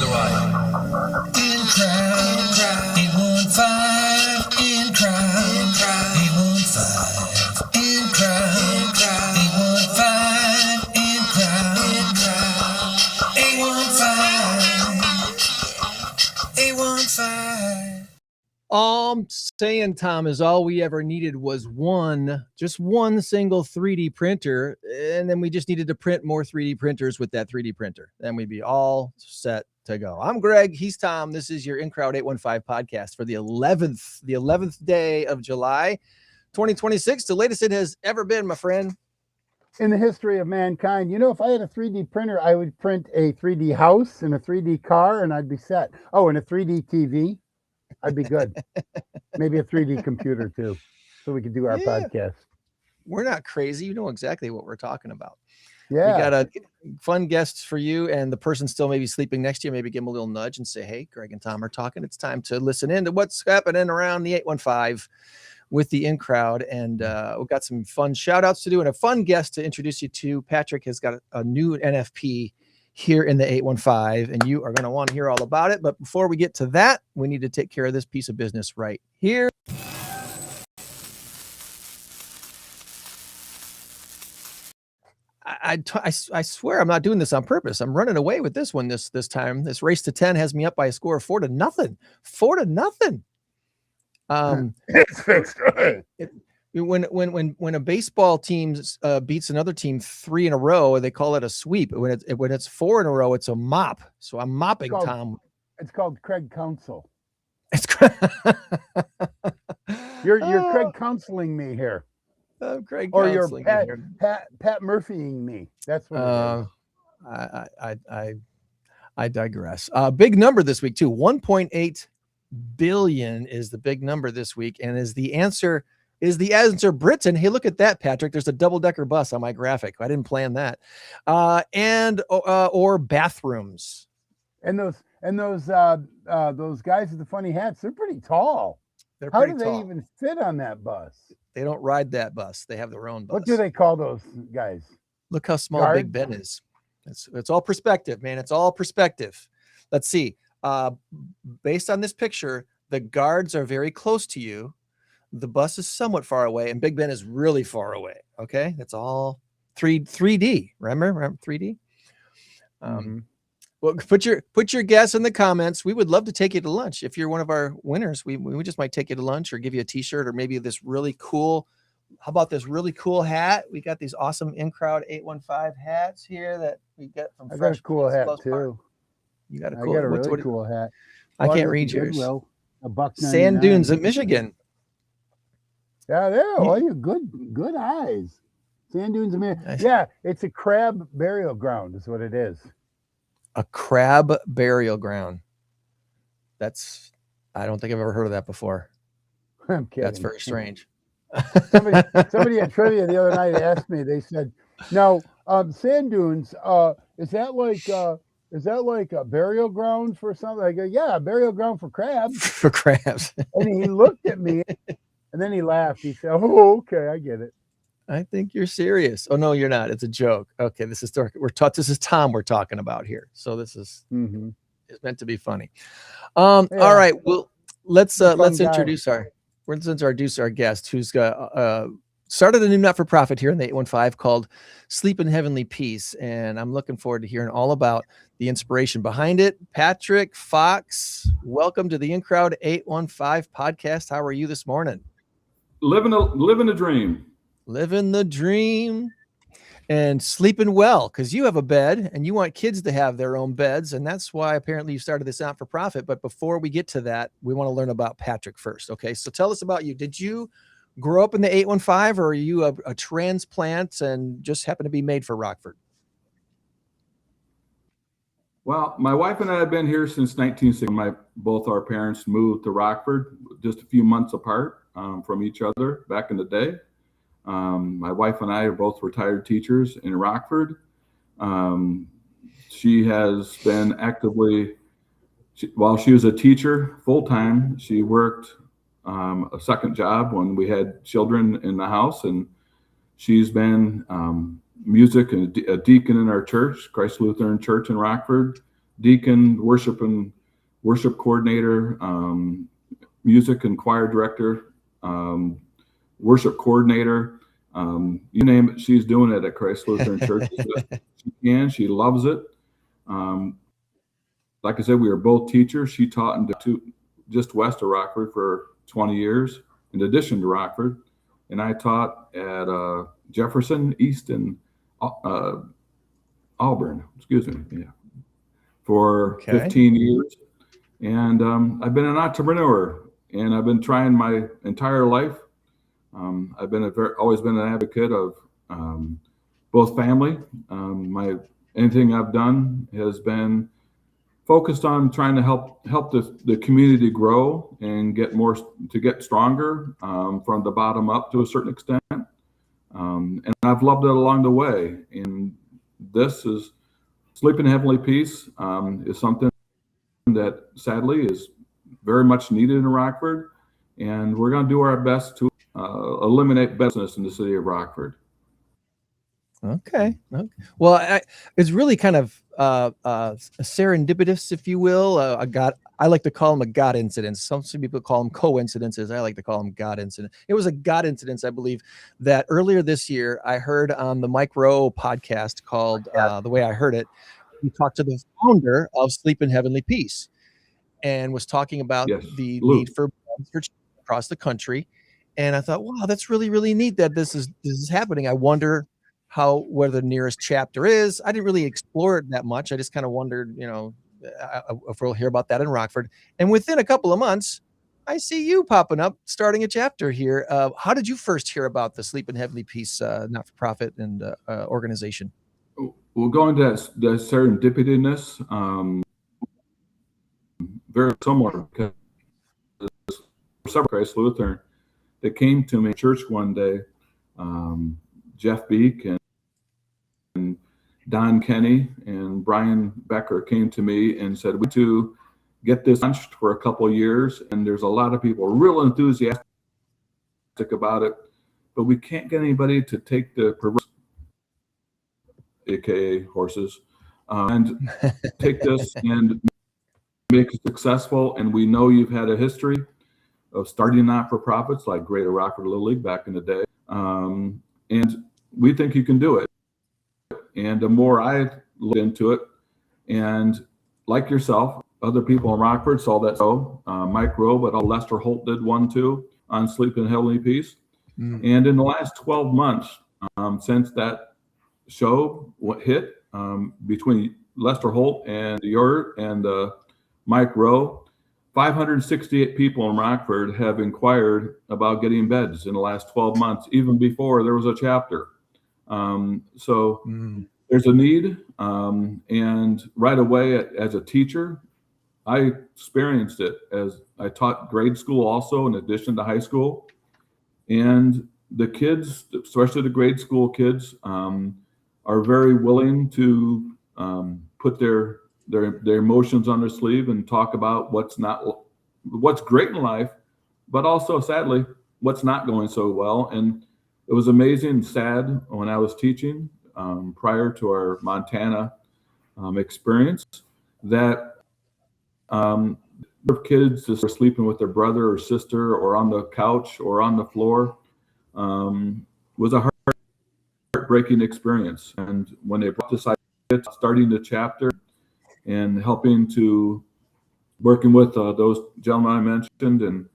do I. In crowd, 815, in crowd, 815, in crowd, 815, in crowd, 815, 815. All I'm saying, Tom, is all we ever needed was just one single 3D printer, and then we just needed to print more 3D printers with that 3D printer. Then we'd be all set to go. I'm Greg. He's Tom. This is your In Crowd 815 podcast for the 11th day of July, 2026. The latest it has ever been, my friend. In the history of mankind. You know, if I had a 3D printer, I would print a 3D house and a 3D car, and I'd be set. Oh, and a 3D TV. I'd be good. Maybe a 3D computer too, so we could do our podcast. We're not crazy. You know exactly what we're talking about. Yeah. We got a fun guests for you, and the person still maybe sleeping next to you. Maybe give them a little nudge and say, hey, Greg and Tom are talking. It's time to listen in to what's happening around the 815 with the In Crowd. And we've got some fun shout outs to do and a fun guest to introduce you to. Patrick has got a new NFP here in the 815, and you are going to want to hear all about it. But before we get to that, we need to take care of this piece of business right here. I swear I'm not doing this on purpose. I'm running away with this one this time. This race to 10 has me up by a score of 4-0. 4-0. It's fixed. When a baseball team beats another team 3 in a row, they call it a sweep. When it's 4 in a row, it's a mop. So I'm mopping, Tom. It's called Craig Counsel. It's You're Craig counseling me here. Craig, or you're Pat Murphying me. That's what it is. I digress. Big number this week too. 1.8 billion is the big number this week, and is the answer Britain. Hey, look at that, Patrick. There's a double-decker bus on my graphic. I didn't plan that. Or bathrooms. And those guys with the funny hats, they're pretty tall. How do they even fit on that bus? They don't ride that bus. They have their own bus. What do they call those guys? Look how small Big Ben is. It's all perspective, man. It's all perspective. Let's see. Based on this picture, the guards are very close to you. The bus is somewhat far away, and Big Ben is really far away. Okay, that's all 3D. Remember 3D. Well, put your guess in the comments. We would love to take you to lunch. If you're one of our winners, we just might take you to lunch or give you a T-shirt or maybe this really cool. How about this really cool hat? We got these awesome In Crowd 815 hats here that we get from. I got a cool hat too. You got a cool. I got a really cool hat. I can't read yours. A buck. Sand dunes of Michigan. Yeah, there. Oh, you good eyes. Sand dunes of Michigan. Nice. Yeah, it's a crab burial ground. Is what it is. A crab burial ground. I don't think I've ever heard of that before. I'm kidding. That's very strange. Somebody at trivia the other night asked me. They said, "Now, sand dunes. Is that like a burial ground for something?" I go, "Yeah, a burial ground for crabs." For crabs. And he looked at me, and then he laughed. He said, "Oh, okay, I get it." I think you're serious. Oh no, you're not. It's a joke. Okay, this is This is Tom we're talking about here. So this is it's meant to be funny. All right. Well, let's introduce our guest who's started a new not-for-profit here in the 815 called Sleep in Heavenly Peace, and I'm looking forward to hearing all about the inspiration behind it. Patrick Fox, welcome to the In Crowd 815 podcast. How are you this morning? Living a dream. Living the dream and sleeping well, because you have a bed and you want kids to have their own beds. And that's why apparently you started this not for profit. But before we get to that, we want to learn about Patrick first. Okay. So tell us about you. Did you grow up in the 815 or are you a transplant and just happen to be made for Rockford? Well, my wife and I have been here since 1960. Both our parents moved to Rockford just a few months apart from each other back in the day. My wife and I are both retired teachers in Rockford. She has been while she was a teacher full-time, she worked a second job when we had children in the house, and she's been music and a deacon in our church, Christ Lutheran Church in Rockford, deacon, worship coordinator, music and choir director, worship coordinator. You name it, she's doing it at Christ Lutheran Church. She loves it. Like I said, we were both teachers. She taught just west of Rockford for 20 years, in addition to Rockford. And I taught at Jefferson, East, and Auburn, for 15 years. And I've been an entrepreneur, and I've been trying my entire life. I've been always been an advocate of both family. Anything I've done has been focused on trying to help the community grow and get stronger from the bottom up to a certain extent. And I've loved it along the way. And this is Sleep in Heavenly Peace is something that sadly is very much needed in Rockford. And we're going to do our best to eliminate business in the city of Rockford. Okay. Well, it's really kind of serendipitous, if you will. I like to call them a God incident. Some people call them coincidences. I like to call them God incident. It was a God incident, I believe, that earlier this year I heard on the Mike Rowe podcast called The Way I Heard It. He talked to the founder of Sleep in Heavenly Peace and was talking about the need for churches across the country. And I thought, wow, that's really, really neat that this is happening. I wonder where the nearest chapter is. I didn't really explore it that much. I just kind of wondered, if we'll hear about that in Rockford. And within a couple of months, I see you popping up, starting a chapter here. How did you first hear about the Sleep in Heavenly Peace not-for-profit and organization? We'll go into the serendipitous, very similar, because several Christ Lutheran that came to me in church one day, Jeff Beek and Don Kenny and Brian Becker came to me and said, we to get this launched for a couple of years, and there's a lot of people real enthusiastic about it, but we can't get anybody to take the perverse, aka horses, and take this and make it successful. And we know you've had a history of starting not-for-profits like Greater Rockford Little League back in the day, and we think you can do it. And the more I looked into it, and like yourself, other people in Rockford saw that show, Mike Rowe, but Lester Holt did one too on Sleep in Heavenly Peace. And in the last 12 months, since that show hit, between Lester Holt and Mike Rowe, 568 people in Rockford have inquired about getting beds in the last 12 months, even before there was a chapter. There's a need. And right away, as a teacher, I experienced it as I taught grade school also, in addition to high school. And the kids, especially the grade school kids, are very willing to put their emotions on their sleeve and talk about what's great in life, but also sadly what's not going so well. And it was amazing and sad when I was teaching prior to our Montana experience that kids just were sleeping with their brother or sister or on the couch or on the floor was a heartbreaking experience. And when they brought this idea, starting the chapter and working with those gentlemen I mentioned, and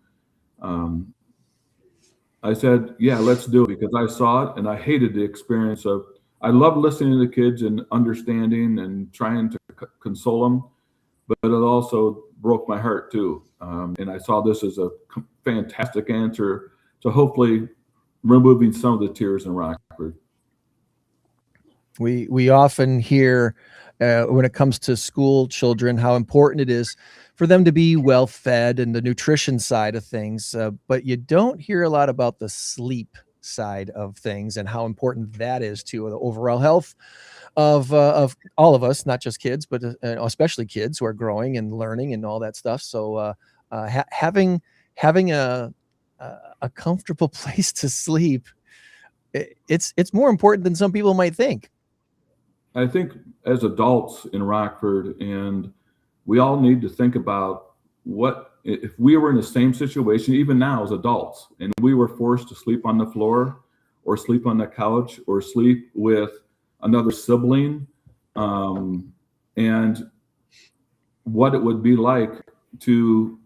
I said, yeah, let's do it, because I saw it and I hated the experience I love listening to the kids and understanding and trying to console them, but it also broke my heart too. And I saw this as a fantastic answer to hopefully removing some of the tears in Rockford. We often hear when it comes to school children how important it is for them to be well fed and the nutrition side of things, but you don't hear a lot about the sleep side of things and how important that is to the overall health of all of us, not just kids, but especially kids who are growing and learning and all that stuff. So having a comfortable place to sleep, it's more important than some people might think. I think as adults in Rockford, and we all need to think about what if we were in the same situation, even now as adults, and we were forced to sleep on the floor or sleep on the couch or sleep with another sibling, and what it would be like to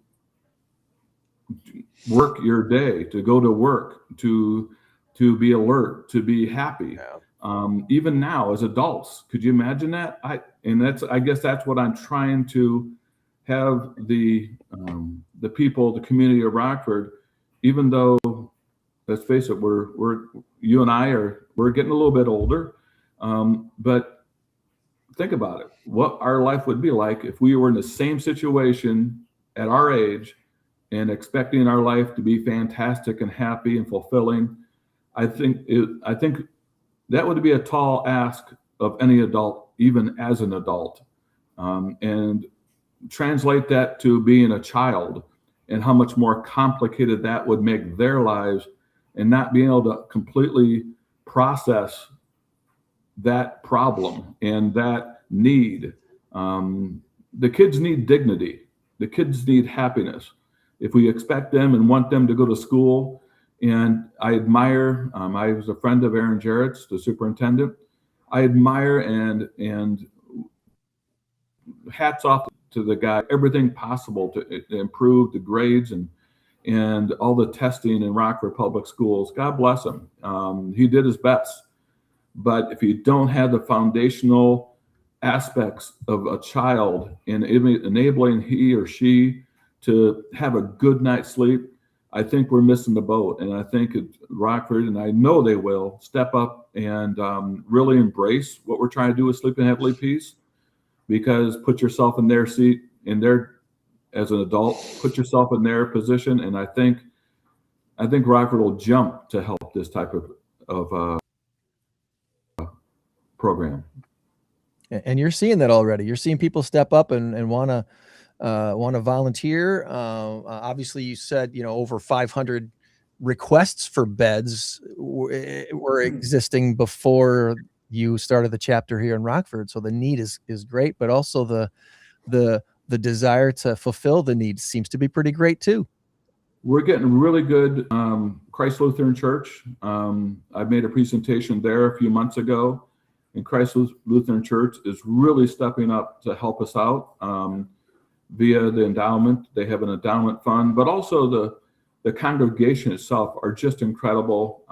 work your day, to go to work, to be alert, to be happy. Even now as adults, could you imagine that? I guess that's what I'm trying to have the people, the community of Rockford, even though, let's face it, you and we're getting a little bit older, but think about it, what our life would be like if we were in the same situation at our age and expecting our life to be fantastic and happy and fulfilling. I think that would be a tall ask of any adult, even as an adult, and translate that to being a child and how much more complicated that would make their lives, and not being able to completely process that problem and that need. The kids need dignity. The kids need happiness. If we expect them and want them to go to school, and I admire, I was a friend of Aaron Jarrett's, the superintendent. I admire and hats off to the guy, everything possible to improve the grades and all the testing in Rockford Public Schools. God bless him. He did his best. But if you don't have the foundational aspects of a child in enabling he or she to have a good night's sleep, I think we're missing the boat. And I think Rockford, and I know they will, step up and really embrace what we're trying to do with Sleep in Heavenly Peace. Because put yourself in their seat, as an adult, put yourself in their position, and I think Rockford will jump to help this type of program. And you're seeing that already. You're seeing people step up and want to volunteer. Obviously, you said over 500 requests for beds were existing before you started the chapter here in Rockford. So the need is great, but also the desire to fulfill the need seems to be pretty great too. We're getting really good. Christ Lutheran Church. I made a presentation there a few months ago, and Christ Lutheran Church is really stepping up to help us out via the endowment. They have an endowment fund, but also the congregation itself are just incredible.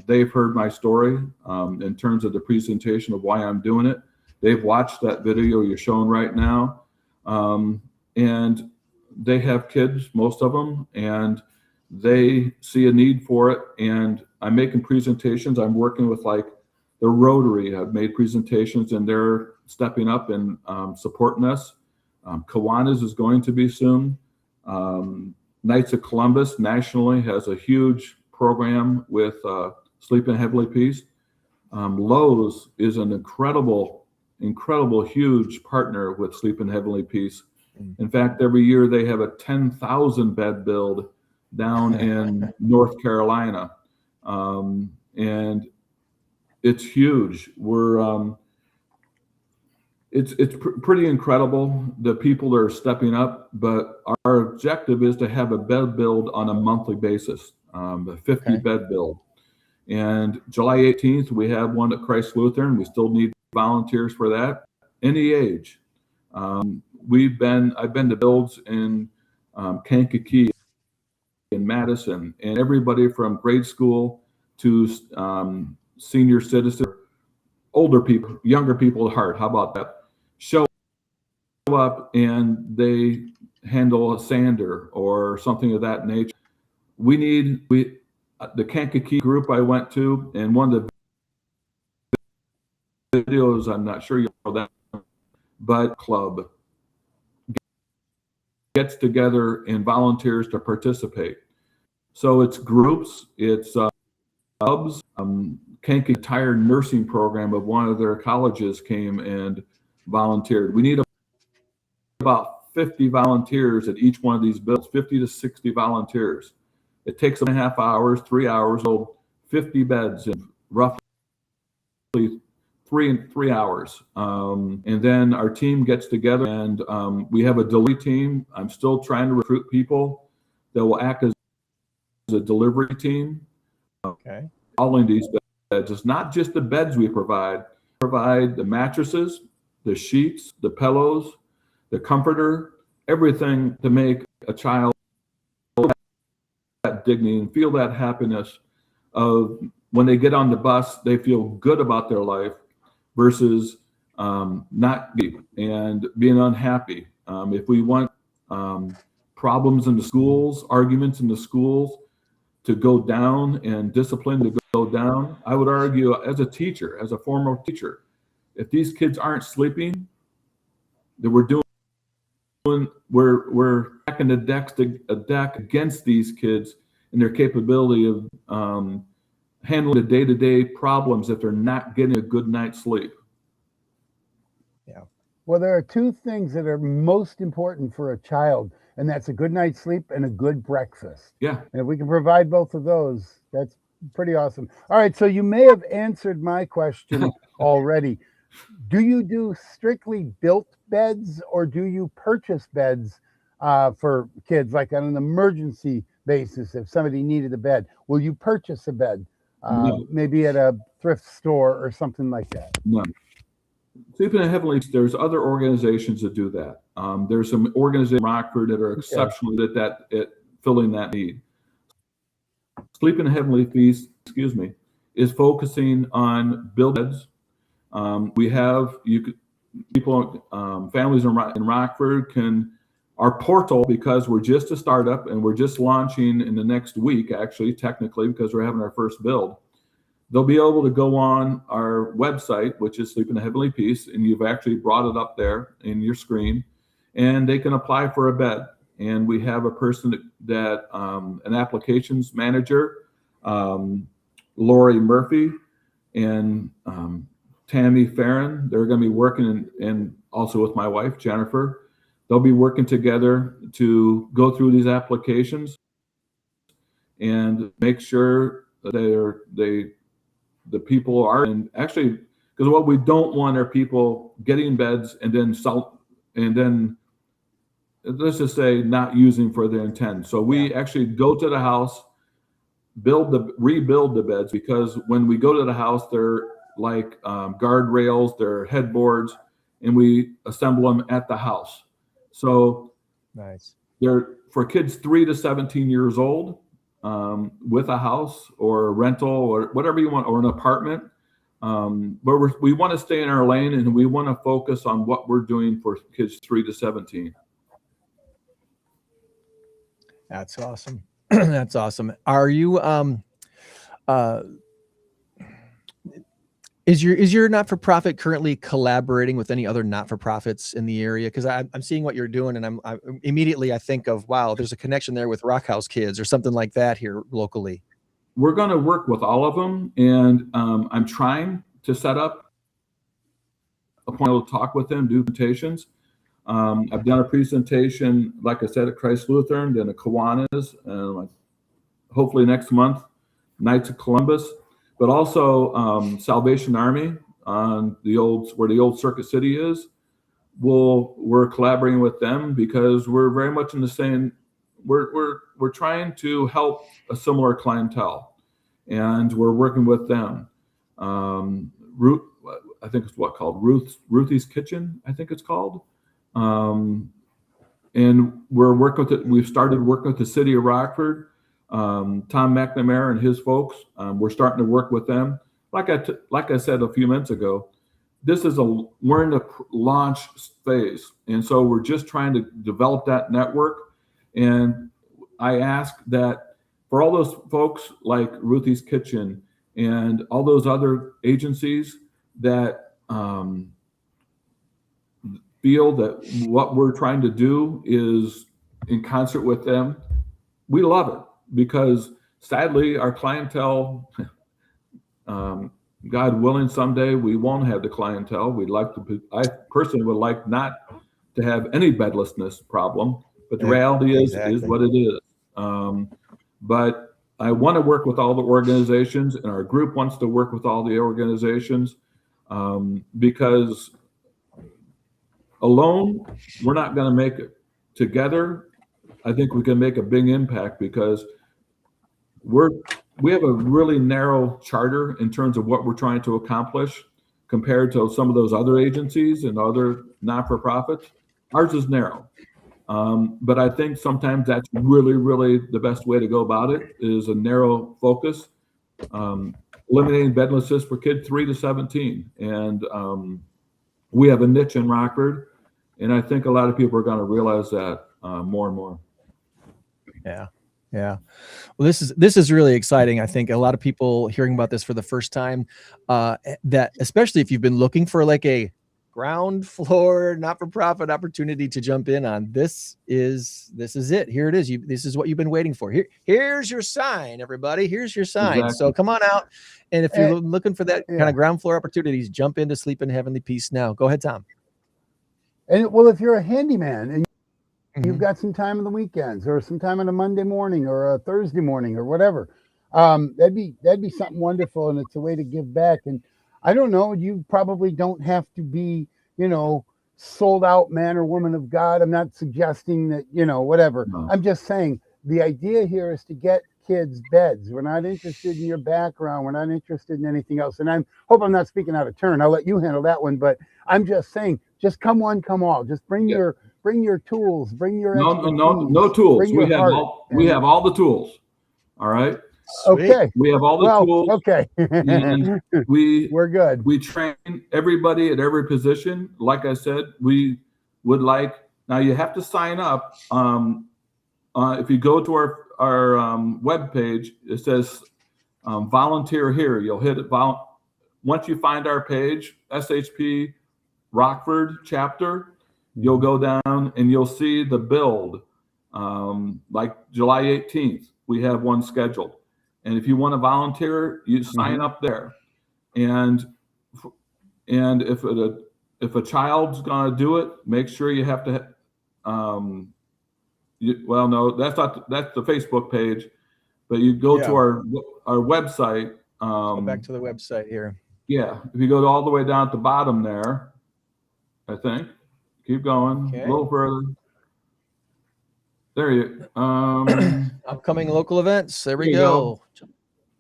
They've heard my story in terms of the presentation of why I'm doing it. They've watched that video you're showing right now. And they have kids, most of them, and they see a need for it. And I'm making presentations. I'm working with like the Rotary. I've made presentations, and they're stepping up and supporting us. Kiwanis is going to be soon. Knights of Columbus nationally has a huge program with Sleep in Heavenly Peace. Lowe's is an incredible, huge partner with Sleep in Heavenly Peace. In fact, every year they have a 10,000 bed build down in North Carolina. And it's huge. It's pretty incredible, the people that are stepping up, but our objective is to have a bed build on a monthly basis, a 50 bed build. And July 18th, we have one at Christ Lutheran. We still need volunteers for that, any age. I've been to builds in Kankakee, in Madison, and everybody from grade school to senior citizens, older people, younger people at heart. How about that? Show up and they handle a sander or something of that nature. The Kankakee group I went to, and one of the videos, I'm not sure you know that, but club gets together and volunteers to participate. So it's groups, it's clubs. Kankakee entire nursing program of one of their colleges came and volunteered. We need about 50 volunteers at each one of these builds, 50 to 60 volunteers. It takes 2.5 hours, 3 hours, 50 beds, and roughly 3 hours. And then our team gets together, and we have a delivery team. I'm still trying to recruit people that will act as a delivery team. Okay. Following these beds, it's not just the beds we provide the mattresses, the sheets, the pillows, the comforter, everything to make a child feel that dignity and feel that happiness of when they get on the bus, they feel good about their life versus not being and being unhappy. If we want problems in the schools, arguments in the schools to go down and discipline to go down, I would argue as a teacher, as a former teacher, if these kids aren't sleeping, that we're stacking a deck against these kids and their capability of handling the day-to-day problems if they're not getting a good night's sleep. Yeah. Well, there are two things that are most important for a child, and that's a good night's sleep and a good breakfast. Yeah. And if we can provide both of those, that's pretty awesome. All right, so you may have answered my question already. Do you do strictly built beds, or do you purchase beds for kids, like on an emergency basis? If somebody needed a bed, will you purchase a bed, No. maybe at a thrift store or something like that? No. Sleeping in Heavenly, there's other organizations that do that. There's some organizations in Rockford that are exceptionally at filling that need. Sleeping in Heavenly Feast, is focusing on build beds. We have families in Rockford our portal, because we're just a startup and we're just launching in the next week, actually, technically, because we're having our first build. They'll be able to go on our website, which is Sleep in a Heavenly Peace, and you've actually brought it up there in your screen, and they can apply for a bed. And we have a person that an applications manager, Lori Murphy and Tammy Farron. They're going to be working, and also with my wife, Jennifer. They'll be working together to go through these applications and make sure that the people are, and actually, because what we don't want are people getting beds and then let's just say not using for their intent. So we actually go to the house, rebuild the beds, because when we go to the house, they're like guardrails, they're headboards, and we assemble them at the house. So nice. They're for kids 3 to 17 years old, with a house or a rental or whatever you want, or an apartment. But we want to stay in our lane, and we want to focus on what we're doing for kids 3 to 17. That's awesome. That's awesome. Are you is your not-for-profit currently collaborating with any other not-for-profits in the area? Because I'm seeing what you're doing, and I immediately think of, wow, there's a connection there with Rock House Kids or something like that here locally. We're going to work with all of them, and I'm trying to set up a point to talk with them, do presentations. I've done a presentation, like I said, at Christ Lutheran, then at Kiwanis, hopefully next month, Knights of Columbus, but also Salvation Army on where the old Circuit City is. We're collaborating with them because we're very much in the same. We're trying to help a similar clientele, and we're working with them. I think it's called Ruthie's Kitchen, I think it's called. And we're working with it. We've started working with the city of Rockford. Tom McNamara and his folks. We're starting to work with them. Like I said a few minutes ago, we're in the launch phase, and so we're just trying to develop that network. And I ask that for all those folks like Ruthie's Kitchen and all those other agencies that feel that what we're trying to do is in concert with them, we love it, because sadly our clientele, God willing, someday we won't have the clientele. I personally would like not to have any bedlessness problem, but the reality is what it is. But I want to work with all the organizations, and our group wants to work with all the organizations. because alone we're not going to make it. Together, I think we can make a big impact because we have a really narrow charter in terms of what we're trying to accomplish compared to some of those other agencies and other not-for-profits. Ours is narrow. But I think sometimes that's really, really the best way to go about it is a narrow focus, eliminating bedlessness for kids 3 to 17. And we have a niche in Rockford, and I think a lot of people are going to realize that more and more. Yeah. Yeah. Well, this is really exciting. I think a lot of people hearing about this for the first time, that especially if you've been looking for like a ground floor not-for-profit opportunity to jump in on, this is it. Here it is. This is what you've been waiting for. Here's your sign, everybody. Here's your sign. Exactly. So come on out, and if you're looking for that kind of ground floor opportunities, jump into Sleep in Heavenly Peace now. Go ahead, Tom. And well, if you're a handyman and you've got some time on the weekends or some time on a Monday morning or a Thursday morning or whatever, that'd be something wonderful, and it's a way to give back. And I don't know, you probably don't have to be, sold out man or woman of God. I'm not suggesting that, whatever. No. I'm just saying the idea here is to get kids beds. We're not interested in your background. We're not interested in anything else. And I hope I'm not speaking out of turn. I'll let you handle that one. But I'm just saying, just come one, come all. Just bring your tools, bring your no tools. We have all the tools. All right. Sweet. Okay. We have all the tools. Okay. And we're good. We train everybody at every position. Like I said, we would like, now you have to sign up. If you go to our webpage, it says volunteer here. You'll hit it. Once you find our page, SHP Rockford chapter, you'll go down and you'll see the build. Like July 18th, we have one scheduled. And if you want to volunteer, you sign up there. And if a child's going to do it, make sure you have to. No, that's the Facebook page, but you go to our website. Go back to the website here. Yeah, if you go all the way down at the bottom there, I think. Keep going a little further. There you upcoming local events. There we go.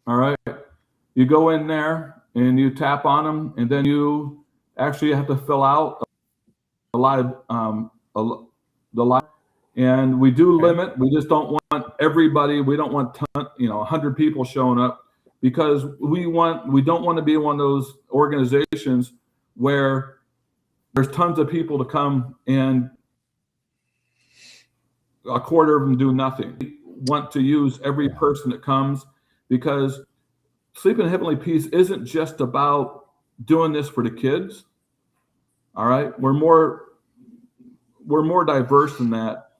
All right. You go in there and you tap on them, and then you actually have to fill out the live. And we do limit. We just don't want everybody. We don't want 100 people showing up because we don't want to be one of those organizations where there's tons of people to come and a quarter of them do nothing. We want to use every person that comes because Sleep in Heavenly Peace isn't just about doing this for the kids. All right, we're more diverse than that.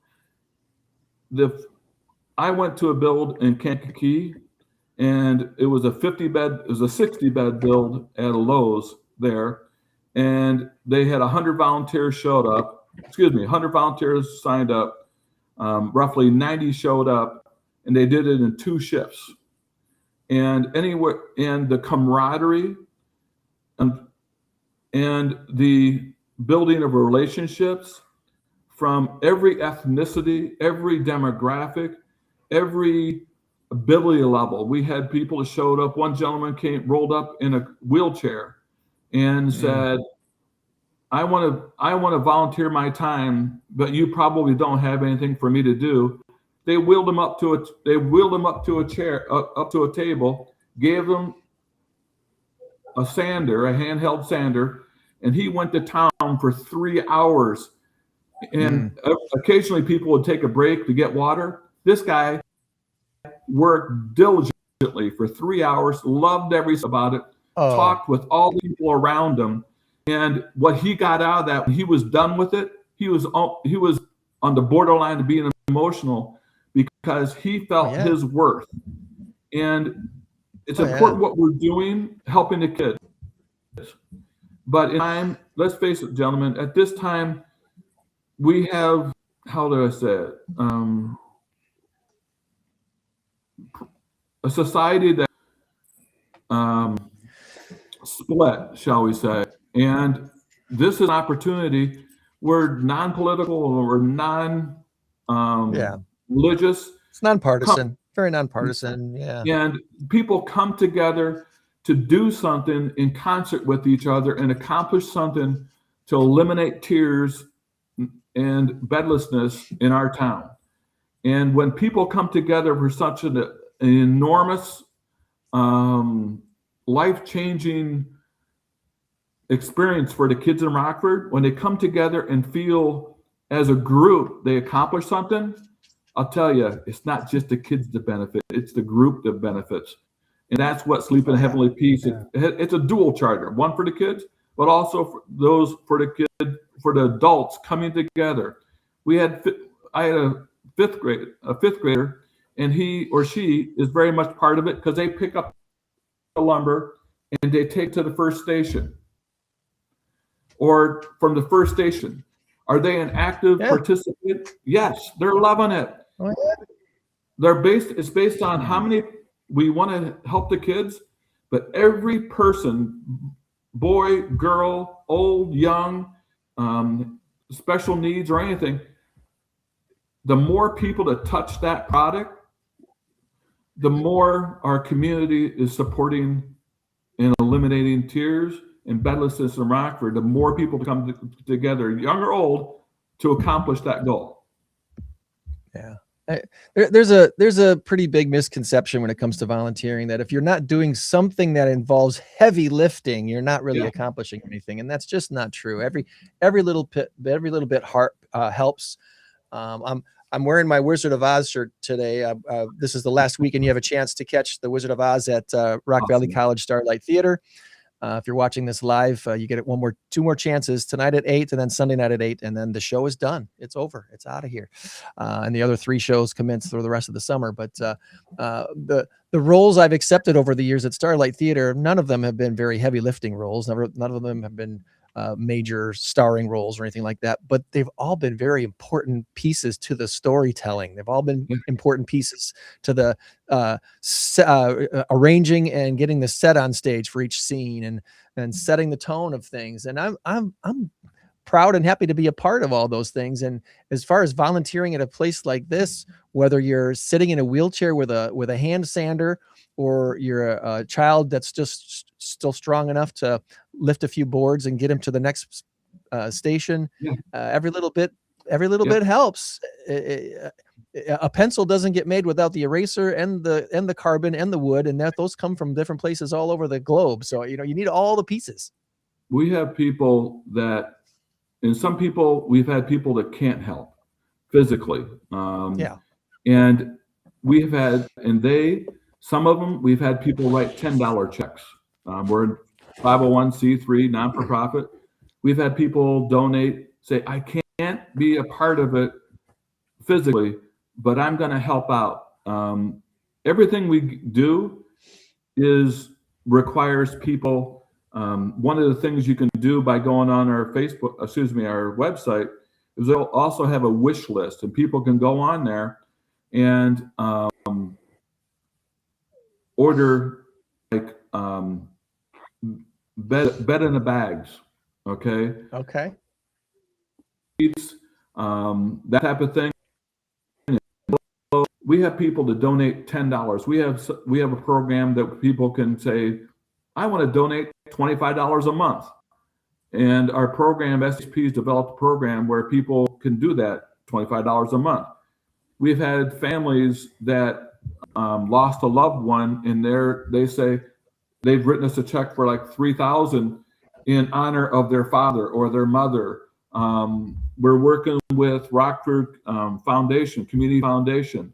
I went to a build in Kankakee, and it was a 60-bed build at a Lowe's there, and they had 100 volunteers showed up. 100 volunteers signed up. Roughly 90 showed up, and they did it in 2 shifts. And the camaraderie and the building of relationships from every ethnicity, every demographic, every ability level. We had people that showed up. One gentleman rolled up in a wheelchair and said, I want to volunteer my time, but you probably don't have anything for me to do. They wheeled him up to a chair, up to a table, gave him a handheld sander, and he went to town for 3 hours. And occasionally people would take a break to get water. This guy worked diligently for 3 hours, loved everything about it, talked with all the people around him. And what he got out of that, when he was done with it, he was on the borderline of being emotional because he felt his worth. And it's important what we're doing, helping the kids. But let's face it, gentlemen, at this time, we have, how do I say it? A society that split, shall we say. And this is an opportunity where non-political or non-religious. It's nonpartisan, very nonpartisan. Yeah. And people come together to do something in concert with each other and accomplish something to eliminate tears and bedlessness in our town. And when people come together for such an enormous, life-changing experience for the kids in Rockford, when they come together and feel as a group they accomplish something, I'll tell you, it's not just the kids that benefit, it's the group that benefits. And that's what Sleep in Heavenly Peace, it's a dual charter, one for the kids, but also for the adults coming together. I had a fifth grader, and he or she is very much part of it because they pick up the lumber and they take to the first station. Or from the first station. Are they an active participant? Yes, they're loving it. Oh, yeah. It's based on how many we want to help the kids, but every person, boy, girl, old, young, special needs or anything, the more people that touch that product, the more our community is supporting and eliminating tears and bedlessness in Rockford, the more people come together, young or old, to accomplish that goal. Yeah. There's a pretty big misconception when it comes to volunteering that if you're not doing something that involves heavy lifting, you're not really accomplishing anything, and that's just not true. Every little bit helps. I'm wearing my Wizard of Oz shirt today. This is the last week, and you have a chance to catch the Wizard of Oz at Rock Valley College Starlight Theater. If you're watching this live, you get it two more chances, tonight at 8 and then Sunday night at 8, and then the show is done. It's over. It's out of here. And the other 3 shows commence through the rest of the summer. But the roles I've accepted over the years at Starlight Theater, none of them have been very heavy lifting roles. None of them have been major starring roles or anything like that, but they've all been very important pieces to the storytelling. They've all been important pieces to the arranging and getting the set on stage for each scene and setting the tone of things. And I'm proud and happy to be a part of all those things. And as far as volunteering at a place like this, whether you're sitting in a wheelchair with a hand sander, or you're a child that's just still strong enough to lift a few boards and get him to the next station, every little bit helps. A pencil doesn't get made without the eraser and the carbon and the wood, and those come from different places all over the globe. So you need all the pieces. We have people that, and some people, we've had people that can't help physically. And we've had, some of them, we've had people write $10 checks. We're 501c3, non-for-profit. We've had people donate, say, I can't be a part of it physically, but I'm going to help out. Everything we do requires people. One of the things you can do by going on our our website, is they'll also have a wish list, and people can go on there and order like bed in the bags, okay, that type of thing. We have people to donate $10. We have a program that people can say, I want to donate $25 a month, and our program, SHP, has developed a program where people can do that, $25 a month. We've had families that lost a loved one, and they say they've written us a check for like $3,000 in honor of their father or their mother. We're working with Rockford Foundation, Community Foundation.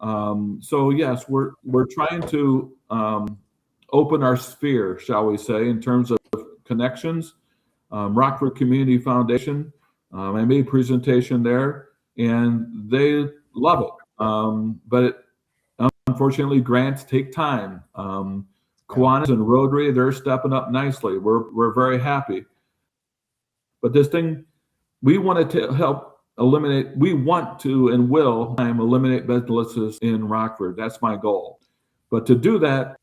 So yes, we're trying to open our sphere, shall we say, in terms of connections. Rockford Community Foundation, I made a presentation there, and they love it. But unfortunately, grants take time. Kiwanis and Rotary, they're stepping up nicely. We're very happy. But this thing, we wanted to help eliminate, we want to and will eliminate bedlessness in Rockford. That's my goal. But to do that,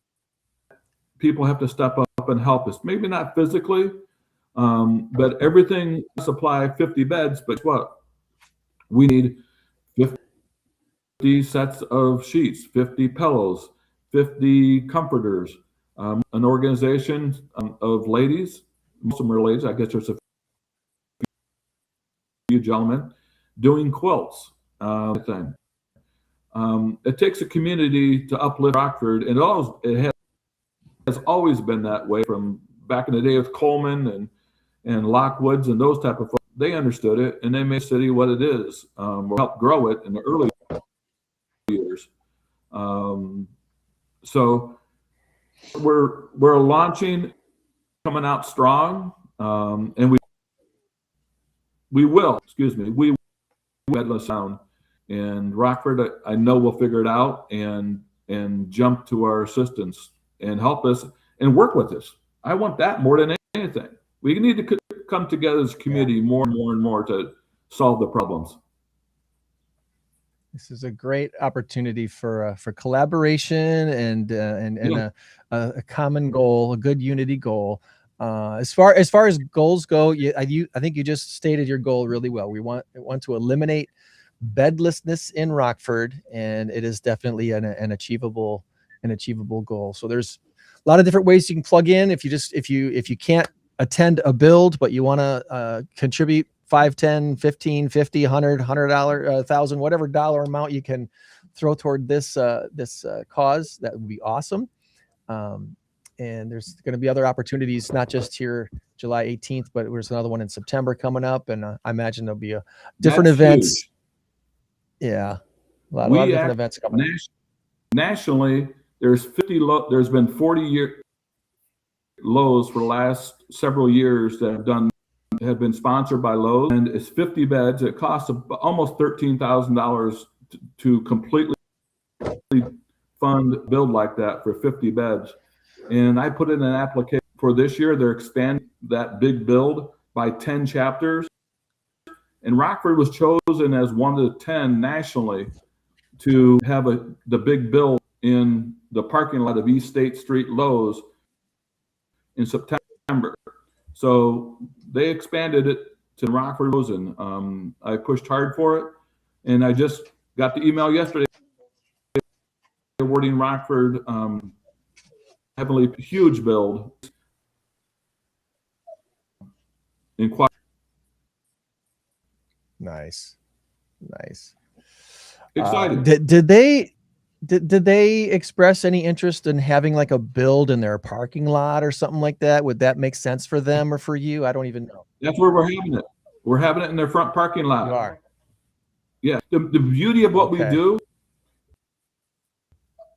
people have to step up and help us. Maybe not physically, but everything supply 50 beds. But what? We need 50 sets of sheets, 50 pillows, 50 comforters, an organization of ladies, most of them are ladies, I guess there's a few gentlemen, doing quilts. Thing. It takes a community to uplift Rockford, and it has always been that way from back in the day with Coleman and Lockwoods and those type of folks. They understood it, and they made the city what it is, or helped grow it in the early years. So we're launching, coming out strong, and we will headless sound, and Rockford, I know we'll figure it out and jump to our assistance and help us and work with us. I want that more than anything. We need to come together as a community more and more and more to solve the problems. This is a great opportunity for collaboration and a common goal, a good unity goal. As far as goals go, I think you just stated your goal really well. We want to eliminate bedlessness in Rockford, and it is definitely an achievable goal. So there's a lot of different ways you can plug in. If you can't attend a build, but you want to contribute $5, $10, $15, $50, $100, $100, $1,000, whatever dollar amount you can throw toward this cause, that would be awesome. And there's going to be other opportunities, not just here July 18th, but there's another one in September coming up, and I imagine there'll be different events. Huge. Yeah, a lot of different events coming up. Nationally, there's been 40 Lowe's for the last several years that have been sponsored by Lowe's, and it's 50 beds. It costs almost $13,000 to completely fund build like that for 50 beds. And I put in an application for this year. They're expanding that big build by 10 chapters. And Rockford was chosen as one of the 10 nationally to have the big build in the parking lot of East State Street Lowe's in September. So they expanded it to Rockford Lowe's, and I pushed hard for it. And I just got the email yesterday awarding Rockford heavily huge build. Nice. Excited. Did they express any interest in having like a build in their parking lot or something like that? Would that make sense for them or for you? I don't even know. That's where we're having it. We're having it in their front parking lot. You are. Yeah. The beauty of what we do,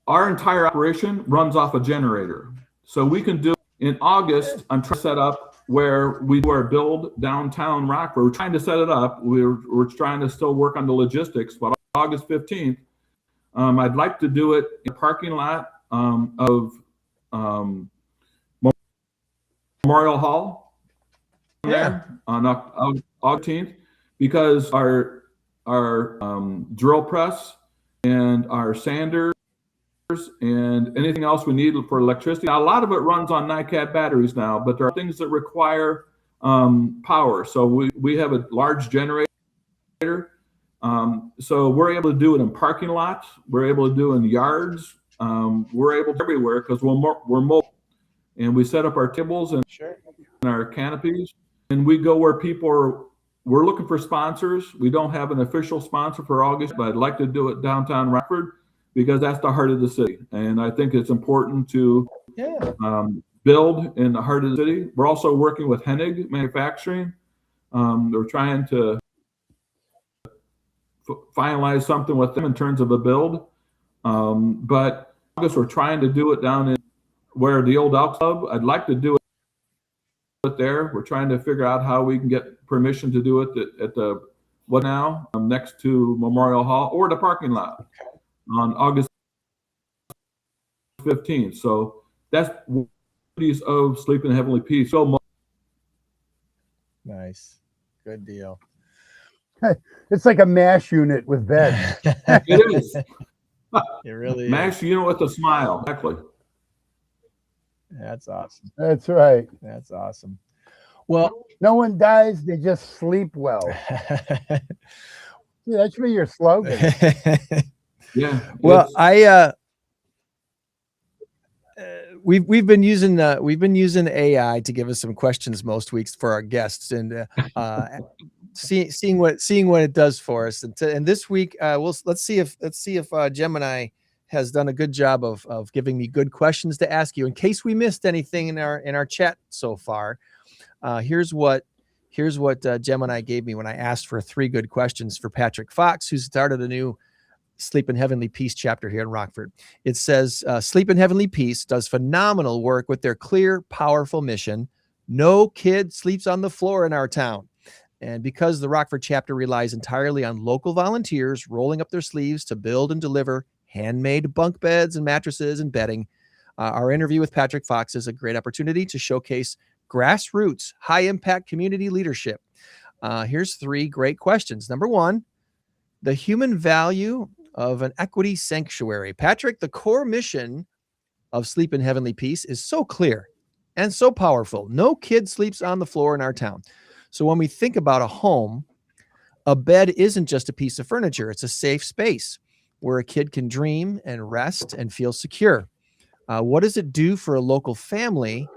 our entire operation runs off a generator. So we can do in August, I'm trying to set up where we do our build downtown Rockford. We're trying to set it up. We're trying to still work on the logistics, but August 15th, I'd like to do it in a parking lot of Memorial Hall there on August 18th, because our drill press and our sanders and anything else we need for electricity. Now, a lot of it runs on NiCad batteries now, but there are things that require power. So we have a large generator. So we're able to do it in parking lots. We're able to do it in yards. We're able to everywhere because we're mobile. And we set up our tables and our canopies. And we go where people are. We're looking for sponsors. We don't have an official sponsor for August, but I'd like to do it downtown Rockford, because that's the heart of the city. And I think it's important to build in the heart of the city. We're also working with Hennig Manufacturing. They're trying to finalize something with them in terms of a build. But I guess we're trying to do it down in where the old Elks Club. I'd like to do it there. We're trying to figure out how we can get permission to do it at the next to Memorial Hall or the parking lot on August 15th. So that's piece of Sleep in Heavenly Peace. So nice. Good deal. It's like a MASH unit with beds. it is. It really MASH unit with a smile. Exactly. That's awesome. That's right. That's awesome. Well, no one dies; they just sleep well. Yeah, that should be your slogan. Yeah. Well, we've been using AI to give us some questions most weeks for our guests, and seeing what it does for us. And this week, let's see if Gemini has done a good job of giving me good questions to ask you in case we missed anything in our chat so far. Here's what Gemini gave me when I asked for 3 good questions for Patrick Fox, who started a new Sleep in Heavenly Peace chapter here in Rockford. It says, Sleep in Heavenly Peace does phenomenal work with their clear, powerful mission. No kid sleeps on the floor in our town. And because the Rockford chapter relies entirely on local volunteers rolling up their sleeves to build and deliver handmade bunk beds and mattresses and bedding, our interview with Patrick Fox is a great opportunity to showcase grassroots, high-impact community leadership. Here's 3 great questions. Number 1, the human value of an equity sanctuary. Patrick, the core mission of Sleep in Heavenly Peace is so clear and so powerful. No kid sleeps on the floor in our town. So when we think about a home, a bed isn't just a piece of furniture. It's a safe space where a kid can dream and rest and feel secure. What does it do for a local family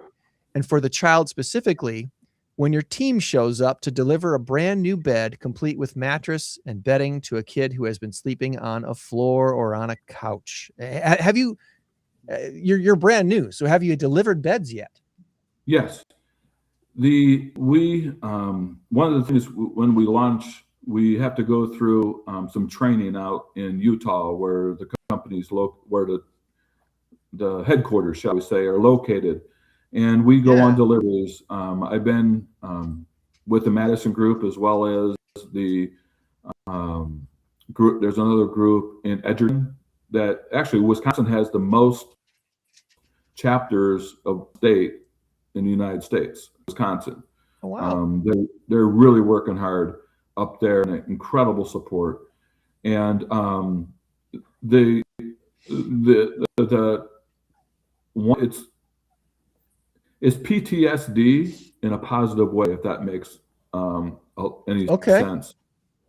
and for the child specifically when your team shows up to deliver a brand new bed complete with mattress and bedding to a kid who has been sleeping on a floor or on a couch? Have you, you're brand new, so have you delivered beds yet? Yes. One of the things when we launch, we have to go through some training out in Utah where the company's where the headquarters, shall we say, are located. And we go on deliveries. I've been with the Madison group as well as the group. There's another group in Edgerton that actually Wisconsin has the most chapters of state in the United States, Wisconsin. Oh, wow. They're really working hard up there and incredible support. And it's PTSD in a positive way, if that makes any sense.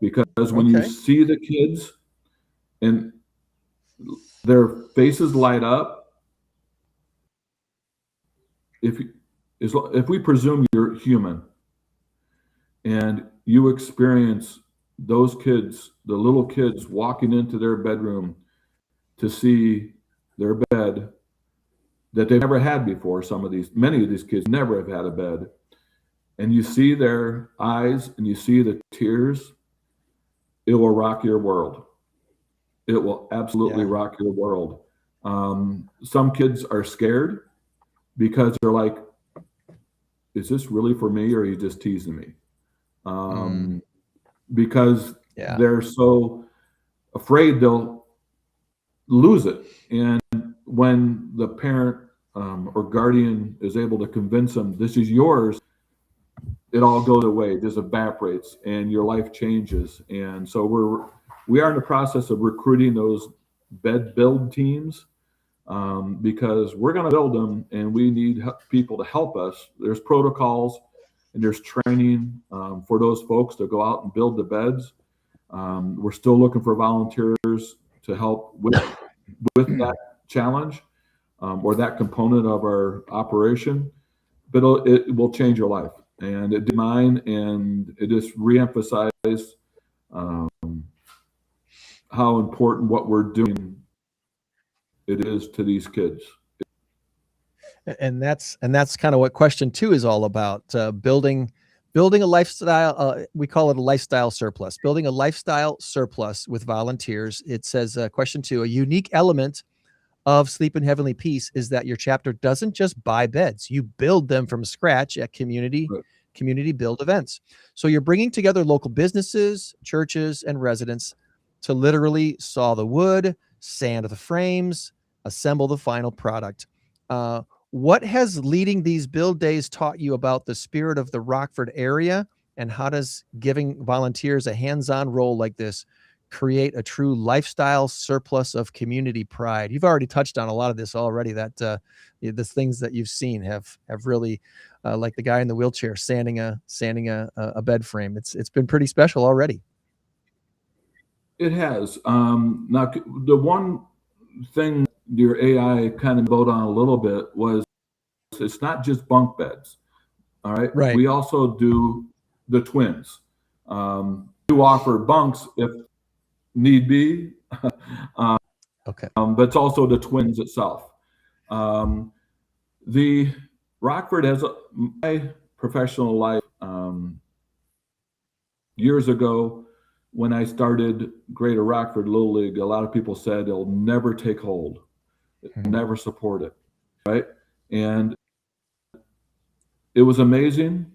Because when you see the kids and their faces light up, if we presume you're human and you experience those kids, the little kids walking into their bedroom to see their bed that they've never had before. Many of these kids never have had a bed. And you see their eyes and you see the tears, it will rock your world. It will absolutely rock your world. Some kids are scared because they're like, is this really for me or are you just teasing me? Because they're so afraid they'll lose it. And when the parent or guardian is able to convince them this is yours, it all goes away, just evaporates, and your life changes. And so we are in the process of recruiting those bed build teams because we're going to build them, and we need people to help us. There's protocols and there's training for those folks to go out and build the beds. We're still looking for volunteers to help with that challenge or that component of our operation, but it will change your life. And it did mine, and it just reemphasized how important what we're doing it is to these kids. And that's kind of what question 2 is all about. Building a lifestyle. We call it a lifestyle surplus. Building a lifestyle surplus with volunteers. It says question 2, a unique element of Sleep in Heavenly Peace is that your chapter doesn't just buy beds. You build them from scratch at community build events. So you're bringing together local businesses, churches, and residents to literally saw the wood, sand the frames, assemble the final product. What has leading these build days taught you about the spirit of the Rockford area, and how does giving volunteers a hands-on role like this create a true lifestyle surplus of community pride. You've already touched on a lot of this already, that the things that you've seen have really, like the guy in the wheelchair sanding a bed frame. It's been pretty special already. It has. Now, the one thing your AI kind of built on a little bit was it's not just bunk beds. All right. Right. We also do the twins. Do offer bunks if need be. Okay. But it's also the twins itself. The Rockford has my professional life. Years ago, when I started Greater Rockford Little League, a lot of people said it'll never take hold, never support it, right? And it was amazing,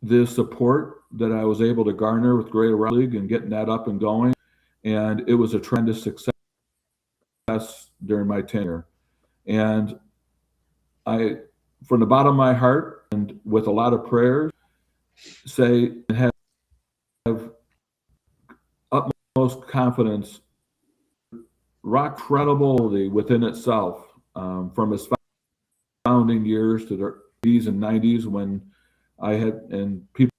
the support that I was able to garner with Greater Rockford League and getting that up and going. And it was a tremendous success during my tenure. And I, from the bottom of my heart and with a lot of prayers, say and have utmost confidence, rock credibility within itself, from its founding years to the 80s and 90s, when I had, and people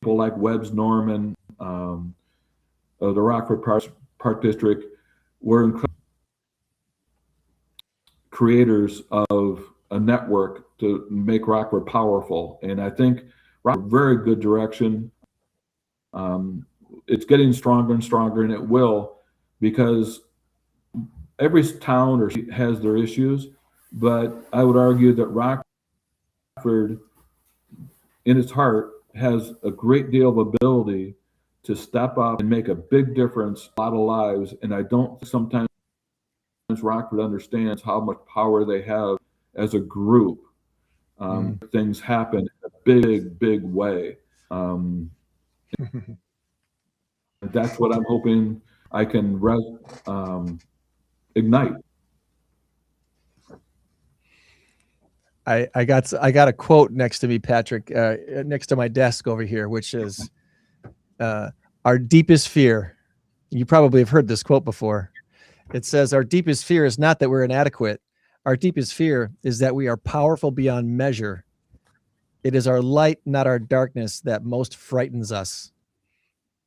like Webb's Norman, of the Rockford Park District, were creators of a network to make Rockford powerful. And I think Rockford, very good direction. It's getting stronger and stronger, and it will, because every town or has their issues, but I would argue that Rockford, in its heart, has a great deal of ability to step up and make a big difference in a lot of lives. And I don't sometimes Rockford understands how much power they have as a group. Things happen in a big, big way. That's what I'm hoping I can ignite. I got a quote next to me, Patrick, next to my desk over here, which is, our deepest fear. You probably have heard this quote before. It says, our deepest fear is not that we're inadequate. Our deepest fear is that we are powerful beyond measure. It is our light, not our darkness, that most frightens us.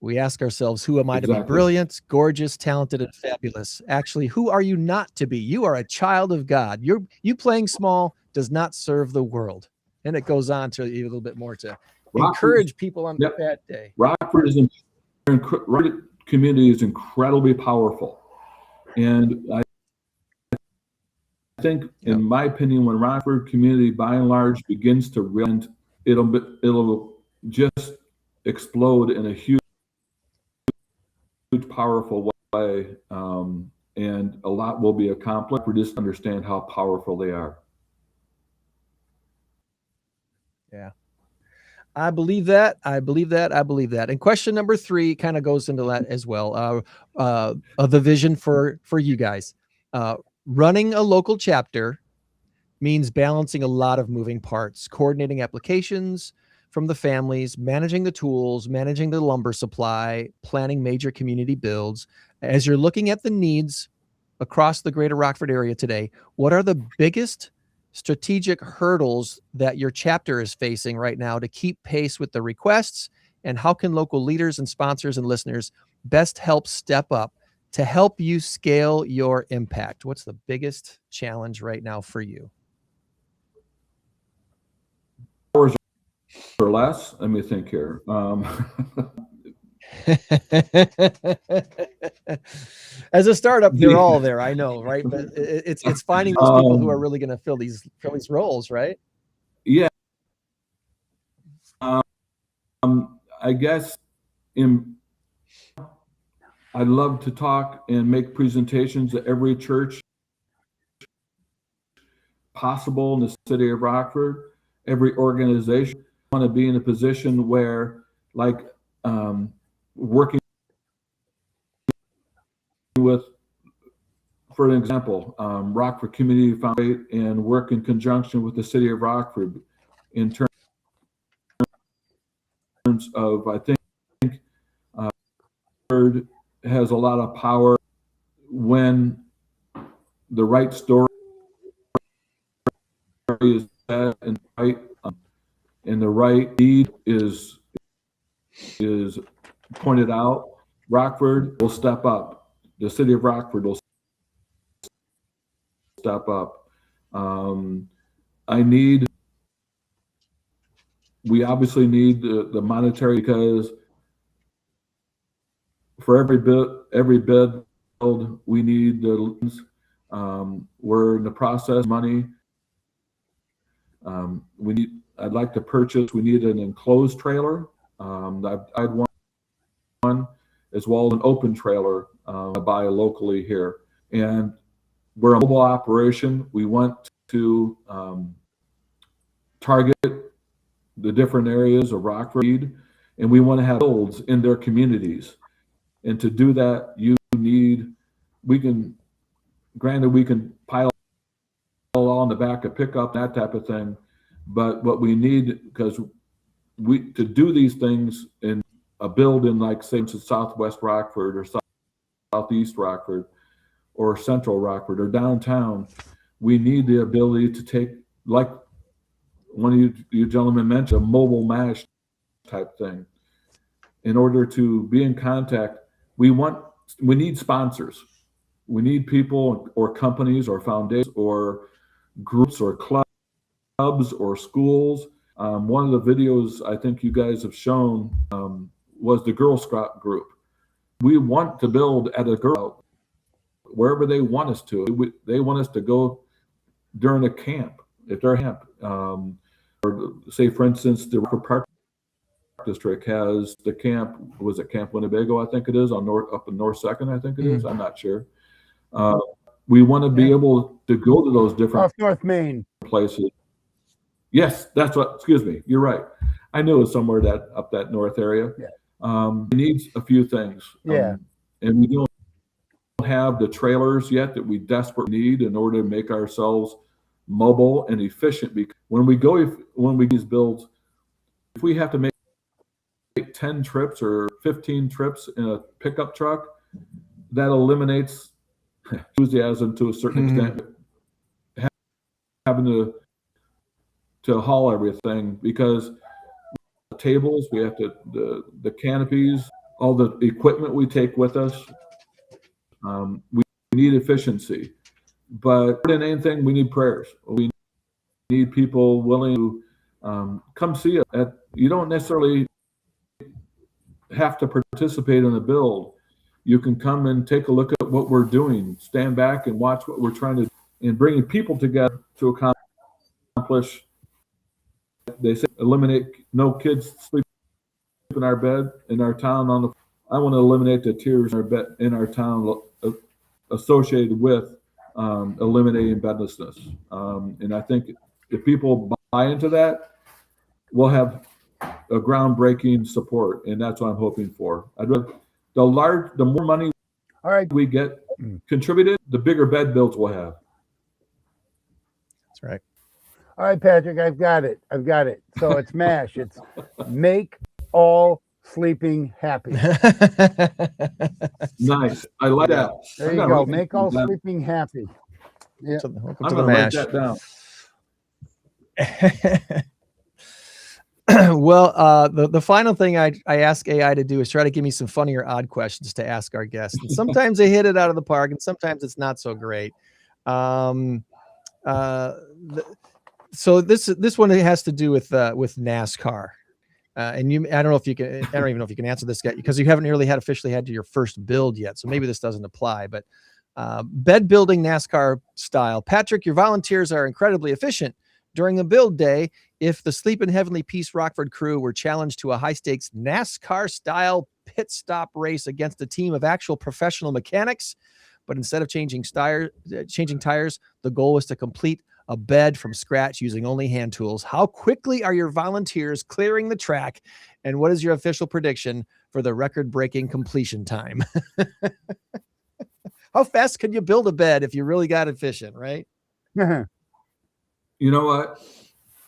We ask ourselves, who am I to be brilliant, gorgeous, talented, and fabulous? Actually, who are you not to be? You are a child of God. You playing small does not serve the world. And it goes on to a little bit more to encourage people on that day. Rockford community is incredibly powerful. And I think, in my opinion, when Rockford community, by and large, begins to realize, it'll just explode in a huge, powerful way, and a lot will be accomplished. We just understand how powerful they are. Yeah, I believe that. And question number 3 kind of goes into that as well. The vision for you guys. Running a local chapter means balancing a lot of moving parts, coordinating applications from the families, managing the tools, managing the lumber supply, planning major community builds. As you're looking at the needs across the greater Rockford area today, what are the biggest strategic hurdles that your chapter is facing right now to keep pace with the requests? And how can local leaders and sponsors and listeners best help step up to help you scale your impact? What's the biggest challenge right now for you? Hours or less. Let me think here. As a startup, they're all there, I know, right? But it's finding those people who are really going to fill these roles, right? Yeah. I guess I'd love to talk and make presentations at every church possible in the city of Rockford, every organization. I want to be in a position where, like, working with, for an example, Rockford Community Foundation, and work in conjunction with the city of Rockford in terms of, I think, has a lot of power when the right story is said and the right need is pointed out. Rockford will step up. The city of Rockford will step up. We obviously need the monetary, because for every bid we need the loans. We're in the process, money. I'd like to purchase. We need an enclosed trailer. I'd want one, as well as an open trailer to buy locally here. And we're a mobile operation. We want to target the different areas of Rockford, and we want to have builds in their communities. And to do that, we can pile all on the back of pickup, that type of thing. But what we need, because to do these things in a building like, say, Southwest Rockford or Southeast Rockford or Central Rockford or downtown, we need the ability to take, like one of you gentlemen mentioned, a mobile MASH type thing. In order to be in contact, we need sponsors. We need people or companies or foundations or groups or clubs or schools. One of the videos I think you guys have shown was the Girl Scout group. We want to build at a Girl Scout wherever they want us to. They want us to go during a camp, if they're camp. Or say, for instance, the Rockford Park District has the camp. Was it Camp Winnebago? I think it is up in North Second. I think it is. I'm not sure. We want to be able to go to those different off North Main places. Yes, that's what. Excuse me. You're right. I knew it was somewhere up that north area. Yeah. It needs a few things. Yeah. And we don't have the trailers yet that we desperately need in order to make ourselves mobile and efficient. Because when we these builds, if we have to make 10 trips or 15 trips in a pickup truck, that eliminates enthusiasm to a certain extent. Having to haul everything, because the tables, we have to, the canopies, all the equipment we take with us, we need efficiency. But more than anything, we need prayers. We need people willing to come see us. You don't necessarily have to participate in the build. You can come and take a look at what we're doing, stand back and watch what we're trying to do, and bringing people together to accomplish. They say eliminate no kids sleep in our bed in our town. I want to eliminate the tears in our bed in our town associated with eliminating bedlessness. And I think if people buy into that, we'll have a groundbreaking support, and that's what I'm hoping for. The more money we get contributed, the bigger bed builds we'll have. That's right. All right, Patrick, I've got it. So it's MASH. It's make all sleeping happy. Nice. I like that. There you go. Make all sleeping happy. Yeah. Welcome to the MASH. Write that down. Well, the final thing I ask AI to do is try to give me some funny or odd questions to ask our guests. And sometimes they hit it out of the park, and sometimes it's not so great. So this one has to do with NASCAR. And I don't know if you can. I don't even know if you can answer this yet, because you haven't really officially had your first build yet. So maybe this doesn't apply. But bed building NASCAR style, Patrick, your volunteers are incredibly efficient during a build day. If the Sleep in Heavenly Peace Rockford crew were challenged to a high stakes NASCAR style pit stop race against a team of actual professional mechanics, but instead of changing tires, the goal was to complete a bed from scratch using only hand tools, how quickly are your volunteers clearing the track, and what is your official prediction for the record-breaking completion time? How fast can you build a bed if you really got efficient, right? You know what?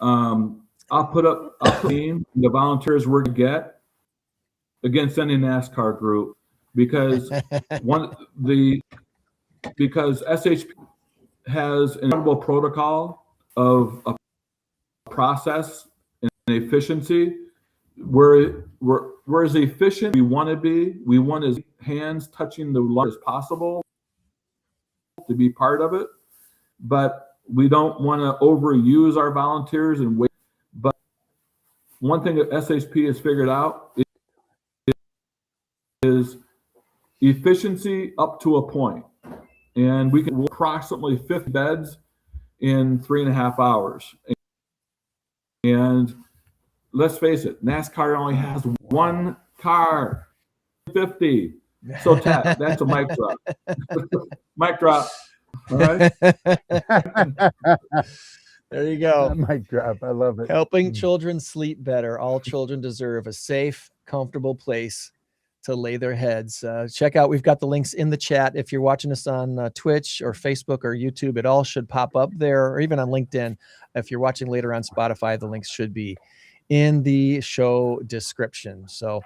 I'll put the volunteers we're to get against any NASCAR group. because because SHP has an incredible protocol of a process and efficiency. We're as efficient we want to be. We want as hands touching the lung as possible to be part of it, but we don't want to overuse our volunteers and wait. But one thing that SHP has figured out is efficiency up to a point, and we can approximately 50 beds in 3.5 hours. And let's face it, NASCAR only has one car, 50. So Tat, that's a mic drop. Mic drop. All right. There you go. Mic drop. I love it. Helping children sleep better. All children deserve a safe, comfortable place to lay their heads. Check out, we've got the links in the chat. If you're watching us on Twitch or Facebook or YouTube, it all should pop up there, or even on LinkedIn. If you're watching later on Spotify, the links should be in the show description. So,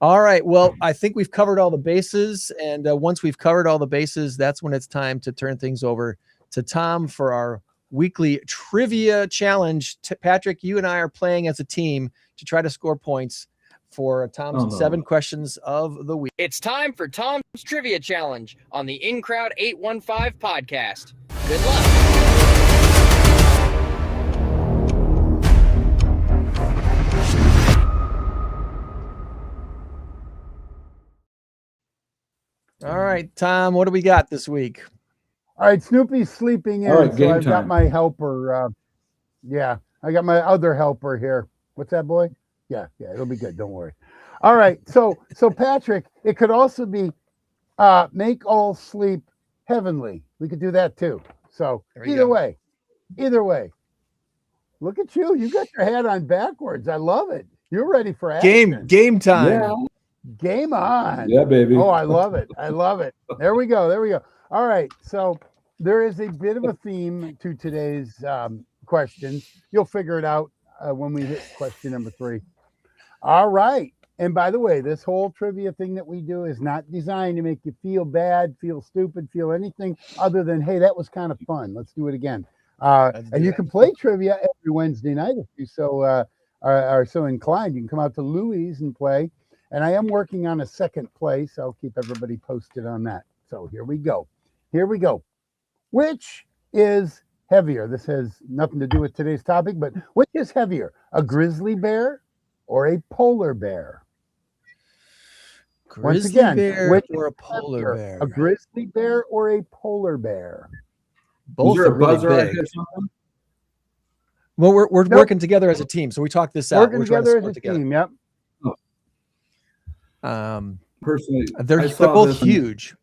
all right. Well, I think we've covered all the bases. And once we've covered all the bases, that's when it's time to turn things over to Tom for our weekly trivia challenge. Patrick, you and I are playing as a team to try to score points for Tom's 7 questions of the week. It's time for Tom's Trivia Challenge on the In Crowd 815 podcast. Good luck. All right, Tom, what do we got this week? All right, Snoopy's sleeping in, All right, so I've got time. my helper. Yeah, I got my other helper here. What's that, boy? Yeah, it'll be good. Don't worry. All right, so Patrick, it could also be make all sleep heavenly. We could do that too. So either way, look at you. You got your hat on backwards. I love it. You're ready for action. Game time. Yeah. Game on. Yeah, baby. Oh, I love it. I love it. There we go. All right. So there is a bit of a theme to today's questions. You'll figure it out when we hit question number 3. All right. And by the way, this whole trivia thing that we do is not designed to make you feel bad, feel stupid, feel anything other than, hey, that was kind of fun. Let's do it again. And you can play trivia every Wednesday night if you so are so inclined. You can come out to Louie's and play. And I am working on a second place. I'll keep everybody posted on that. So here we go. Which is heavier? This has nothing to do with today's topic, but which is heavier, a grizzly bear or a polar bear? Once again, which or a polar bear? A grizzly bear or a polar bear? Both are really big. Well, we're working together as a team, so we talked this out. Working together as a team. Yep. Personally, they're both huge.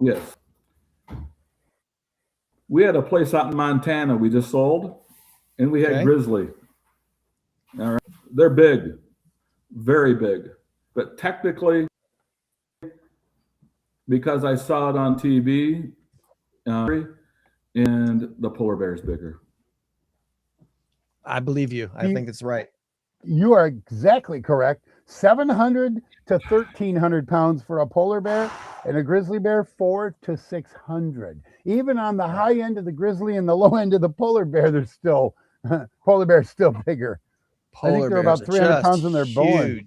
Yes. We had a place out in Montana we just sold, and we had grizzly. All right. They're big, very big. But technically, because I saw it on TV, and the polar bear is bigger. I believe you. I think it's right. You are exactly correct. 700 to 1,300 pounds for a polar bear, and a grizzly bear 400 to 600. Even on the high end of the grizzly and the low end of the polar bear, there's still polar bear's still bigger. I think they're about 300 pounds when they're born.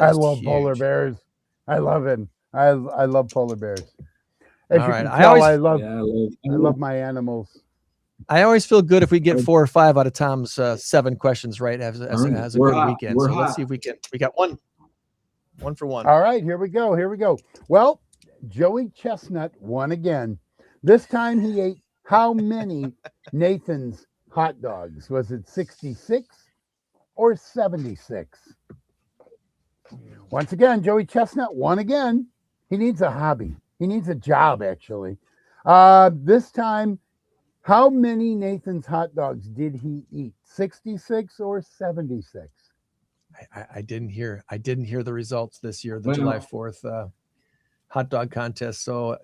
I love polar bears. I love it. I love polar bears. As you can tell, I love my animals. I always feel good if we get 4 or 5 out of Tom's 7 questions right as a good weekend. So let's see if we got one for one. All right, here we go. Well, Joey Chestnut won again. This time he ate how many Nathan's hot dogs? Was it 66 or 76? Once again, Joey Chestnut won again. He needs a hobby. He needs a job, actually. This time, how many Nathan's hot dogs did he eat? 66 or 76? I didn't hear the results this year, the July 4th hot dog contest. So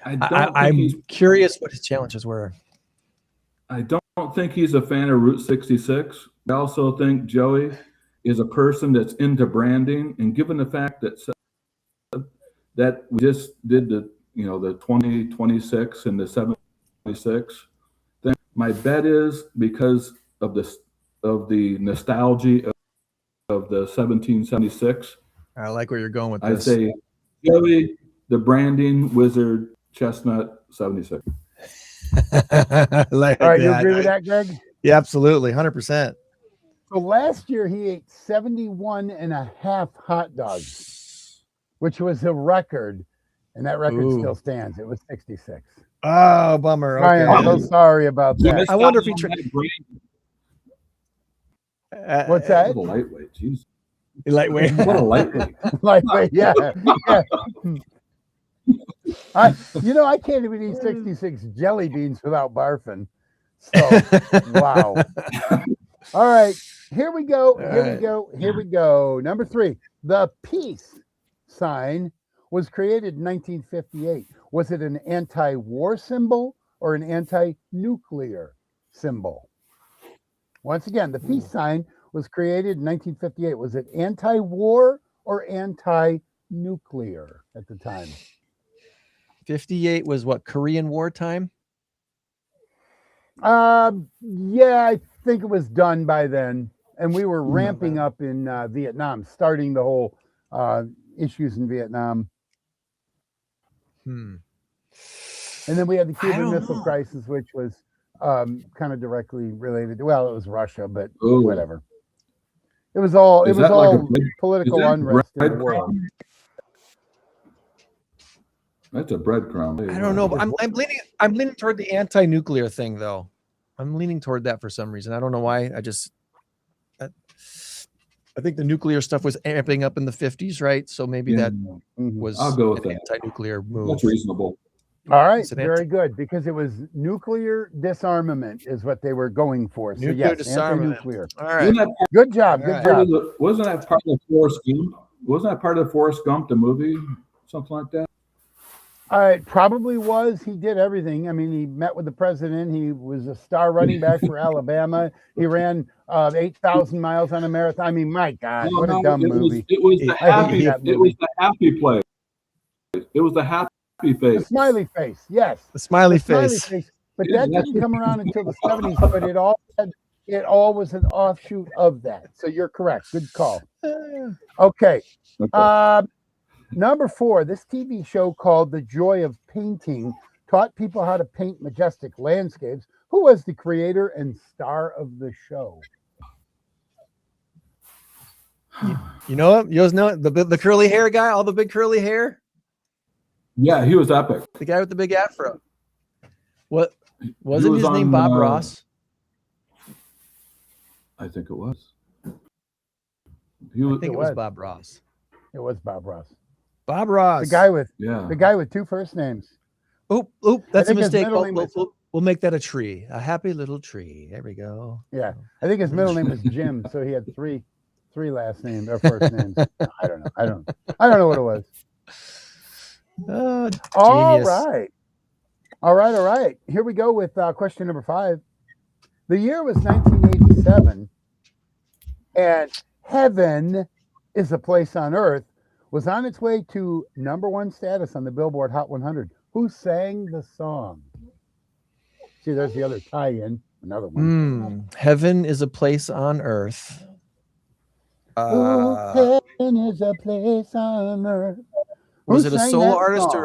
I'm curious what his challenges were. I don't think he's a fan of Route 66. I also think Joey is a person that's into branding, and given the fact that that we just did the 2026 and the 76 thing. My bet is because of the nostalgia of the 1776. I like where you're going with I this. say Joey, the branding wizard, chestnut 76. Like All right, you that. agree with that, Greg? Yeah, absolutely, 100%. So last year he ate 71.5 hot dogs, which was a record, and that record still stands. It was 66. Oh, bummer. Okay. Ryan, I'm so sorry about that. I wonder if he tried. What's that? What a lightweight, jeez. Lightweight. What a lightweight. Lightweight, yeah. I can't even eat 66 jelly beans without barfing. So, wow. All right, here we go. Here we go. Number 3, the peace sign was created in 1958. Was it an anti-war symbol or an anti-nuclear symbol? Once again, the peace sign was created in 1958. Was it anti-war or anti-nuclear at the time? 58 was what, Korean War time? Yeah, I think it was done by then. And we were ramping up in Vietnam, starting the whole issues in Vietnam. And then we had the Cuban Missile Crisis, which was kind of directly related. Well, it was Russia, but whatever. It was all political unrest in the world. That's a breadcrumb. I don't know, but I'm leaning toward the anti-nuclear thing, though. I'm leaning toward that for some reason. I don't know why. I think the nuclear stuff was amping up in the 50s, right? So maybe that was I'll go with an that. anti-nuclear move. That's reasonable. All right, very good, because it was nuclear disarmament is what they were going for. So Nuclear yes, disarmament. anti-nuclear. All right. Good job. Wasn't that part of Forrest Gump? Wasn't that part of Forrest Gump, the movie? Something like that? It probably was. He did everything. I mean, he met with the president. He was a star running back for Alabama. He ran 8,000 miles on a marathon. I mean, my God, what a dumb movie. It was the happy place. It was the happy face. The smiley face, yes. The smiley face. But that didn't come around until the 70s, but it all was an offshoot of that. So you're correct. Good call. Okay. Number 4, this TV show called The Joy of Painting taught people how to paint majestic landscapes. Who was the creator and star of the show? You know him? You guys know the curly hair guy, all the big curly hair? Yeah, he was epic. The guy with the big afro. What wasn't his name Bob Ross? I think it was. I think it was Bob Ross. It was Bob Ross. Bob Ross. The guy with 2 first names. Oop, that's a mistake. We'll make that a tree. A happy little tree. There we go. Yeah. I think his middle name was Jim, so he had three last names or first names. I don't know what it was. All right. Here we go with question number 5. The year was 1987, and Heaven is a Place on Earth was on its way to #1 status on the Billboard Hot 100. Who sang the song? See, there's the other tie-in. Another one. Heaven is a Place on Earth. Heaven is a place on earth. Was it a solo artist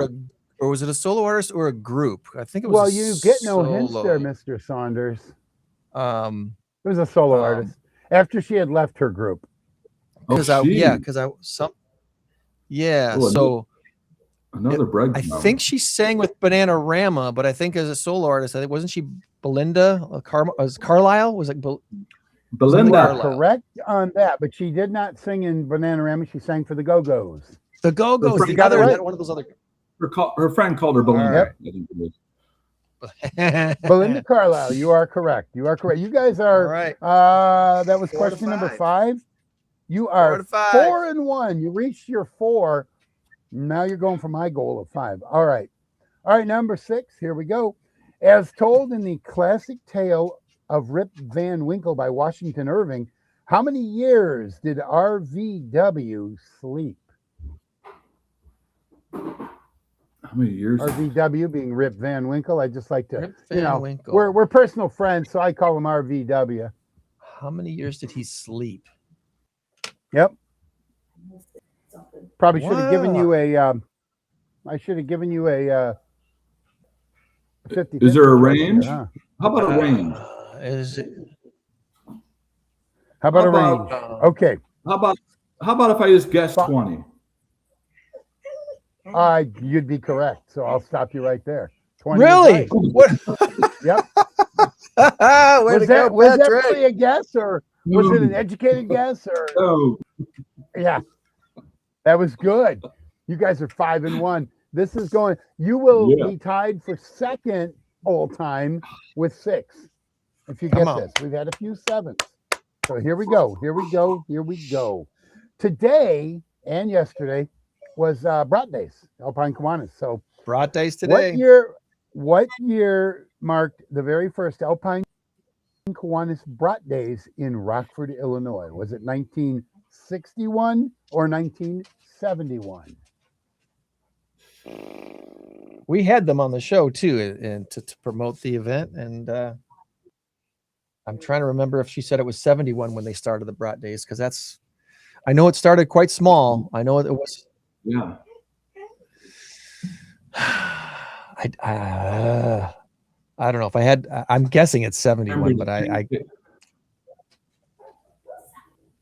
or was it a solo artist or a group? I think it was. Well, you get no hints there, Mr. Saunders. It was a solo artist after she had left her group. Another bread. I think she sang with Bananarama, but I think as a solo artist, wasn't she Belinda? Carlisle? Was it Belinda? You are correct on that, but she did not sing in Bananarama. She sang for the Go-Go's. The Go-Go's. One of those other. Her friend called her Belinda. Belinda Carlisle. You are correct. You guys are. All right. That was question number 5. You are 4-1. You reached your 4. Now you're going for my goal of 5. All right. Number 6. Here we go. As told in the classic tale of Rip Van Winkle by Washington Irving, how many years did RVW sleep? How many years? RVW being Rip Van Winkle. I just like to, Rip you Van know, Winkle. we're personal friends, so I call him RVW. How many years did he sleep? Yep. Probably should have given Wow. you a. I should have given you a. 50. Is there a range? Huh? How about a range? Is it? How about How a about- range? Okay. How about if I just guess 20? You'd be correct. So I'll stop you right there. 20 is Really? right. What? Yep. Way to go, Was that Patrick. really a guess, or was it an educated guess? Or Oh, yeah, that was good. You guys are 5-1. This is going. You will Yeah. be tied for second all time with 6. If you Come get on. this, we've had a few 7s. So here we go. Here we go. Here we go. Today and yesterday was Brat Days, Alpine Kiwanis. So Brat Days today. What year marked the very first Alpine Kiwanis Brat Days in Rockford, Illinois? Was it 1961 or 1971? We had them on the show too, and to promote the event. And I'm trying to remember if she said it was 71 when they started the Brat Days, because that's. I know it started quite small. I know it was. yeah. I don't know if I had. I'm guessing it's 71, but I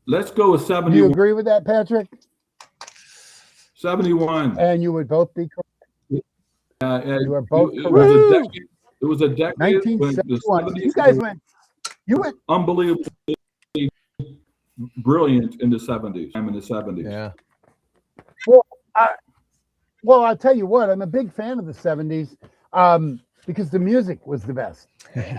Let's go with Do you 71. agree with that, Patrick? 71. And you would both be correct. You are both it correct. was a decade. It was a decade when the 1971. 70s You guys were went. You went. unbelievably brilliant in the 70s. I'm in the 70s. yeah. Well, I'll tell you what. I'm a big fan of the 70s because the music was the best.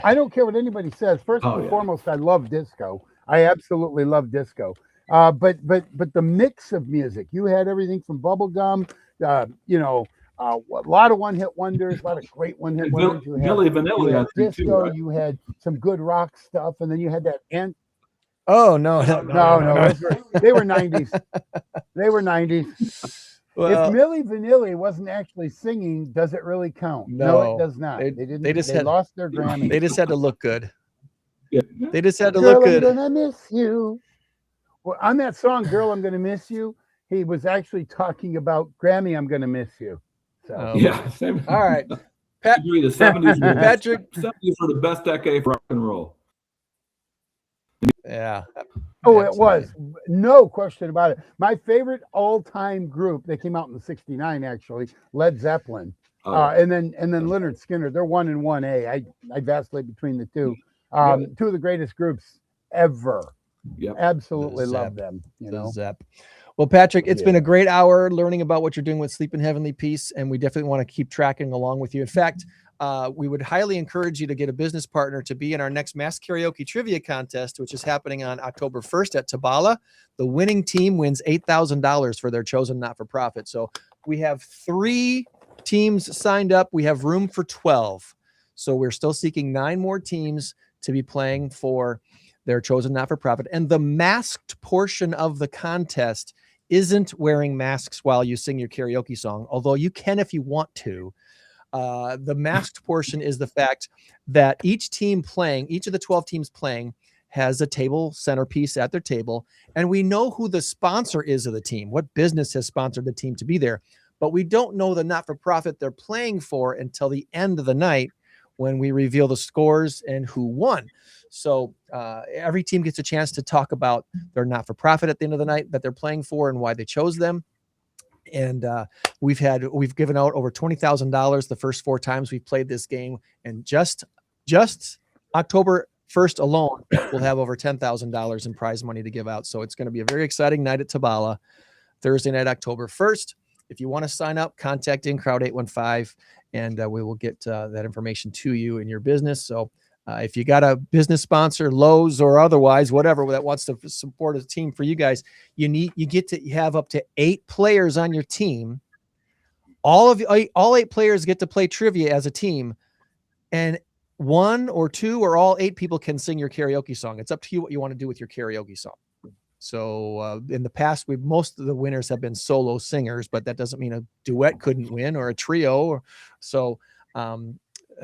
I don't care what anybody says. First Oh, and yeah. foremost, I love disco. I absolutely love disco. But the mix of music, you had everything from bubblegum, a lot of one-hit wonders, a lot of great one-hit wonders. You had, Milli Vanilli, you I had think, disco, too, right? you had some good rock stuff, and then you had that. Oh no! They were 90s. They were 90s. Well, If Milli Vanilli wasn't actually singing, does it really count? No, it does not. They- They didn't. they just had- lost their Grammy. they just had to look good. Yeah. They just had to Girl, look I'm good. gonna miss you. Well, on that song, "Girl, I'm Gonna Miss You," he was actually talking about Grammy. I'm gonna miss you. So Oh. Yeah. Same. All right, I agree. The 70s were, Patrick. 70s were the best decade for rock and roll. Yeah. oh, it Absolutely. was no question about it. My favorite all-time group. They came out in '69, actually. Led Zeppelin, and then Lynyrd Skynyrd. They're 1 and 1A. I vacillate between the two. Two of the greatest groups ever. Yep. Absolutely The love Zepp. them. You The know. Zep. Well, Patrick, it's been Yeah. a great hour learning about what you're doing with Sleep in Heavenly Peace, and we definitely want to keep tracking along with you. In fact, we would highly encourage you to get a business partner to be in our next Mass Karaoke Trivia Contest, which is happening on October 1st at Tabala. The winning team wins $8,000 for their chosen not-for-profit. So we have 3 teams signed up. We have room for 12. So we're still seeking 9 more teams to be playing for their chosen not-for-profit. And the masked portion of the contest isn't wearing masks while you sing your karaoke song, although you can if you want to. The masked portion is the fact that each of the 12 teams playing has a table centerpiece at their table, and we know who the sponsor is of the team, what business has sponsored the team to be there, but we don't know the not-for-profit they're playing for until the end of the night when we reveal the scores and who won. So every team gets a chance to talk about their not-for-profit at the end of the night that they're playing for and why they chose them. And we've given out over $20,000 the first 4 times we've played this game, and just October 1st alone, we'll have over $10,000 in prize money to give out. So it's going to be a very exciting night at Tabala, Thursday night, October 1st. If you want to sign up, contact InCrowd 815, and we will get that information to you in your business. So if you got a business sponsor, Lowe's or otherwise, whatever, that wants to support a team for you guys, you get to have up to 8 players on your team. All 8 players get to play trivia as a team, and 1 or 2 or all 8 people can sing your karaoke song. It's up to you what you want to do with your karaoke song. So in the past, most of the winners have been solo singers, but that doesn't mean a duet couldn't win or a trio. So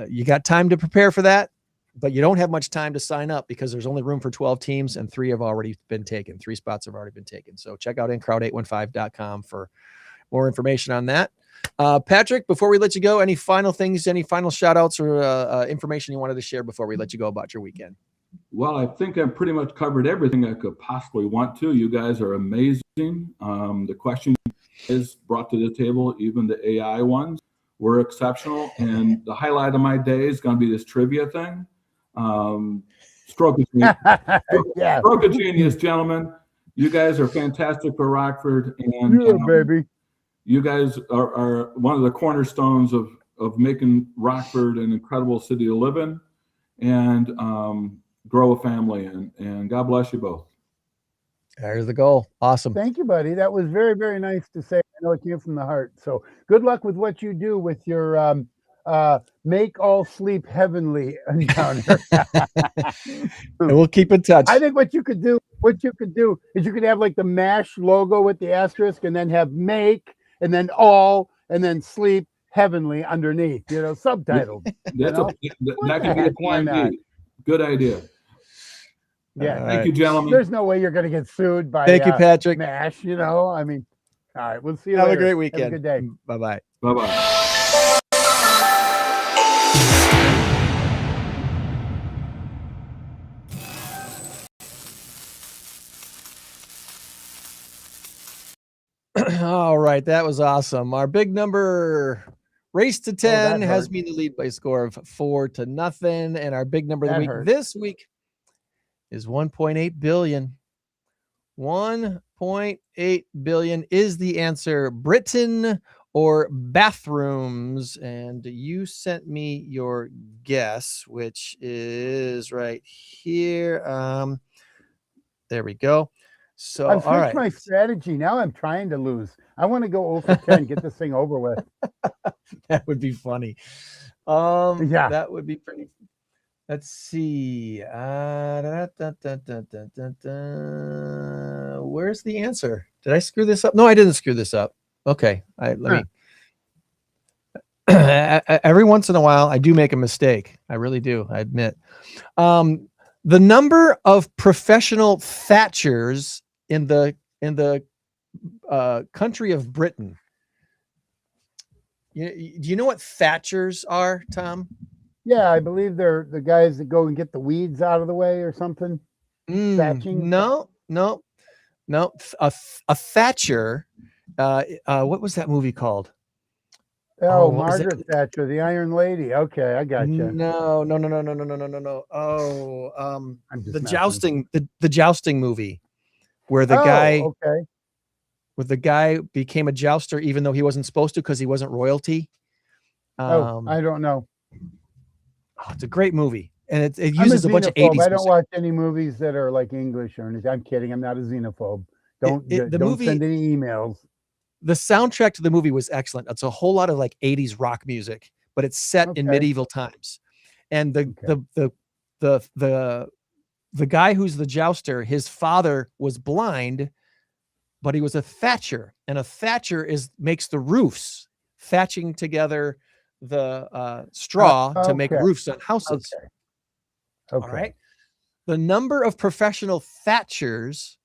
you got time to prepare for that, but you don't have much time to sign up because there's only room for 12 teams and 3 have already been taken. 3 spots have already been taken. So check out incrowd815.com for more information on that. Patrick, before we let you go, any final things, any final shout outs or information you wanted to share before we let you go about your weekend? Well, I think I've pretty much covered everything I could possibly want to. You guys are amazing. The question is brought to the table, even the AI ones were exceptional. And the highlight of my day is going to be this trivia thing. Stroke of genius. Yeah. Stroke of genius, gentlemen. You guys are fantastic for Rockford. And Yeah, baby. you guys are one of the cornerstones of making Rockford an incredible city to live in and grow a family. And God bless you both. There's the goal. Awesome. Thank you, buddy. That was very, very nice to say. I know it came from the heart. So good luck with what you do with your make all sleep heavenly encounter. And we'll keep in touch. I think what you could do is you could have like the MASH logo with the asterisk and then have make and then all and then sleep heavenly underneath, subtitled. That could be a Why not? PMV. Good idea. Yeah. Thank you, gentlemen. There's no way you're going to get sued by Thank you, Patrick. MASH, I mean, all right, we'll see you Have later. a great weekend. Have a good day. Bye-bye. Bye-bye. All right, that was awesome. Our big number race to 10 has hurt. me in the lead by a score of 4-0. And our big number of the That week hurt. this week is 1.8 billion. 1.8 billion is the answer. Britain or bathrooms. And you sent me your guess, which is right here. There we go. So I've all switched right. my strategy. Now I'm trying to lose. I want to go 0 for 10, get this thing over with. That would be funny. Yeah. That would be pretty. Let's see. Where's the answer? Did I screw this up? No, I didn't screw this up. Okay. Let me. Every once in a while, I do make a mistake. I really do. I admit. The number of professional thatchers in the country of Britain. Do you know what thatchers are, Tom? Yeah, I believe they're the guys that go and get the weeds out of the way or something. Thatching? No. A thatcher. What was that movie called? Oh, Margaret Thatcher, the Iron Lady. Okay, I got you. No. Oh, I'm just the messing. jousting, the jousting movie, where the guy, okay. where the guy became a jouster even though he wasn't supposed to because he wasn't royalty. I don't know. Oh, it's a great movie, and it I'm uses a bunch of 80s. I don't music. watch any movies that are like English or anything. I'm kidding. I'm not a xenophobe. Don't movie, send any emails. The soundtrack to the movie was excellent. It's a whole lot of like 80s rock music, but it's set in medieval times. And the guy who's the jouster, his father was blind, but he was a thatcher, and a thatcher makes the roofs, thatching together the straw to make roofs on houses. Okay. All right. The number of professional thatchers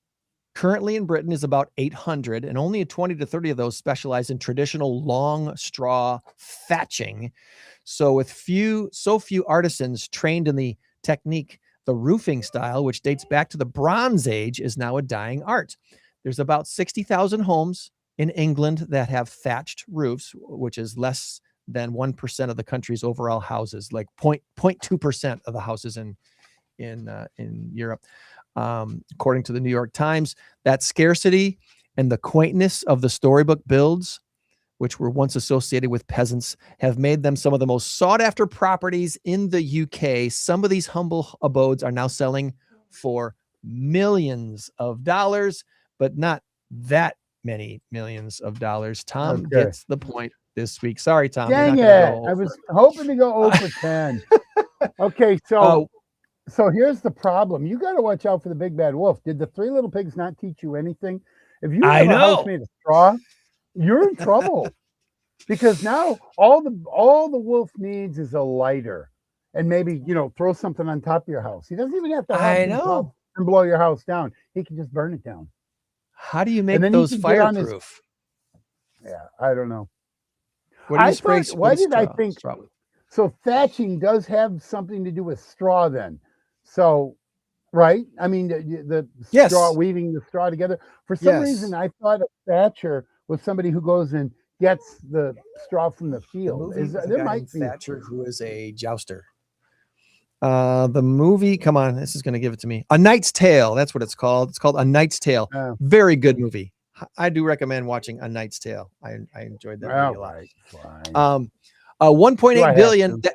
currently in Britain is about 800, and only 20 to 30 of those specialize in traditional long straw thatching. So with so few artisans trained in the technique, the roofing style, which dates back to the Bronze Age, is now a dying art. There's about 60,000 homes in England that have thatched roofs, which is less than 1% of the country's overall houses, like 0.2% of the houses in Europe. According to the New York Times, that scarcity and the quaintness of the storybook builds, which were once associated with peasants, have made them some of the most sought after properties in the UK. Some of these humble abodes are now selling for millions of dollars, but not that many millions of dollars. Tom gets the point this week. Sorry, Tom. Dang it. I was hoping to go 0 for 10. Okay, so So here's the problem. You got to watch out for the big bad wolf. Did the Three Little Pigs not teach you anything? If you I have a house know. made of straw, you're in trouble. Because now all the wolf needs is a lighter and maybe, throw something on top of your house. He doesn't even have to I hop know. and blow your house down. He can just burn it down. How do you make then he those can get on his- fireproof? Yeah, I don't know. What do you I spray? thought- why what did I straw- think- straw with? So thatching does have something to do with straw then. So, right? I mean, the Yes. straw, weaving the straw together. For some Yes. reason, I thought a thatcher was somebody who goes and gets the straw from the The field. movie with a There guy might named be. Thatcher who is a jouster. The movie, come on, this is going to give it to me. A Knight's Tale. That's what it's called. It's called A Knight's Tale. Oh. Very good movie. I do recommend watching A Knight's Tale. I enjoyed that movie a lot. Fine. 1.8 have billion. to?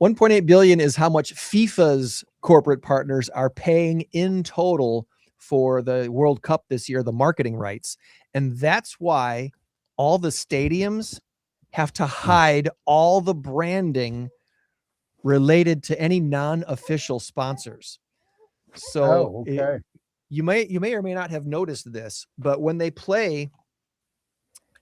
1.8 billion is how much FIFA's corporate partners are paying in total for the World Cup this year, the marketing rights. And that's why all the stadiums have to hide all the branding related to any non-official sponsors. So okay. you may or may not have noticed this, but when they play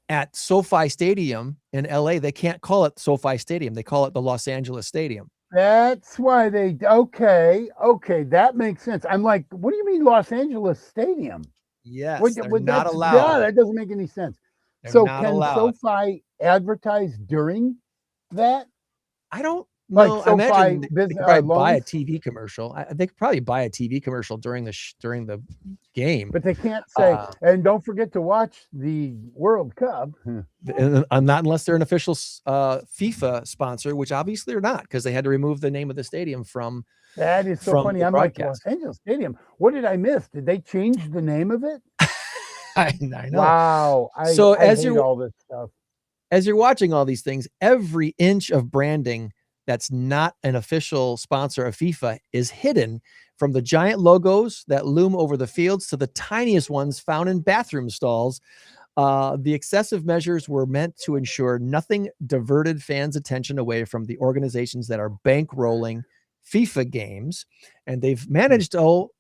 at SoFi Stadium in LA, they can't call it SoFi Stadium. They call it the Los Angeles Stadium. That's why okay, that makes sense. I'm like, what do you mean Los Angeles Stadium? Yes, What- they're what- not that's- allowed. Yeah, that doesn't make any sense. They're So not can allowed. SoFi advertise during that? I don't Like know. I SoFi imagine they could business- probably buy a loans? TV commercial. They could probably buy a TV commercial during the game. But they can't say, Uh, and don't forget to watch the World Cup. and not unless they're an official FIFA sponsor, which obviously they're not, because they had to remove the name of the stadium from. That is so From funny. the I'm like, broadcast. Los Angeles Stadium. What did I miss? Did they change the name of it? I know. Wow. So I as hate you're- all this stuff. As you're watching all these things, every inch of branding that's not an official sponsor of FIFA is hidden, from the giant logos that loom over the fields to the tiniest ones found in bathroom stalls. The excessive measures were meant to ensure nothing diverted fans' attention away from the organizations that are bankrolling FIFA games, and they've managed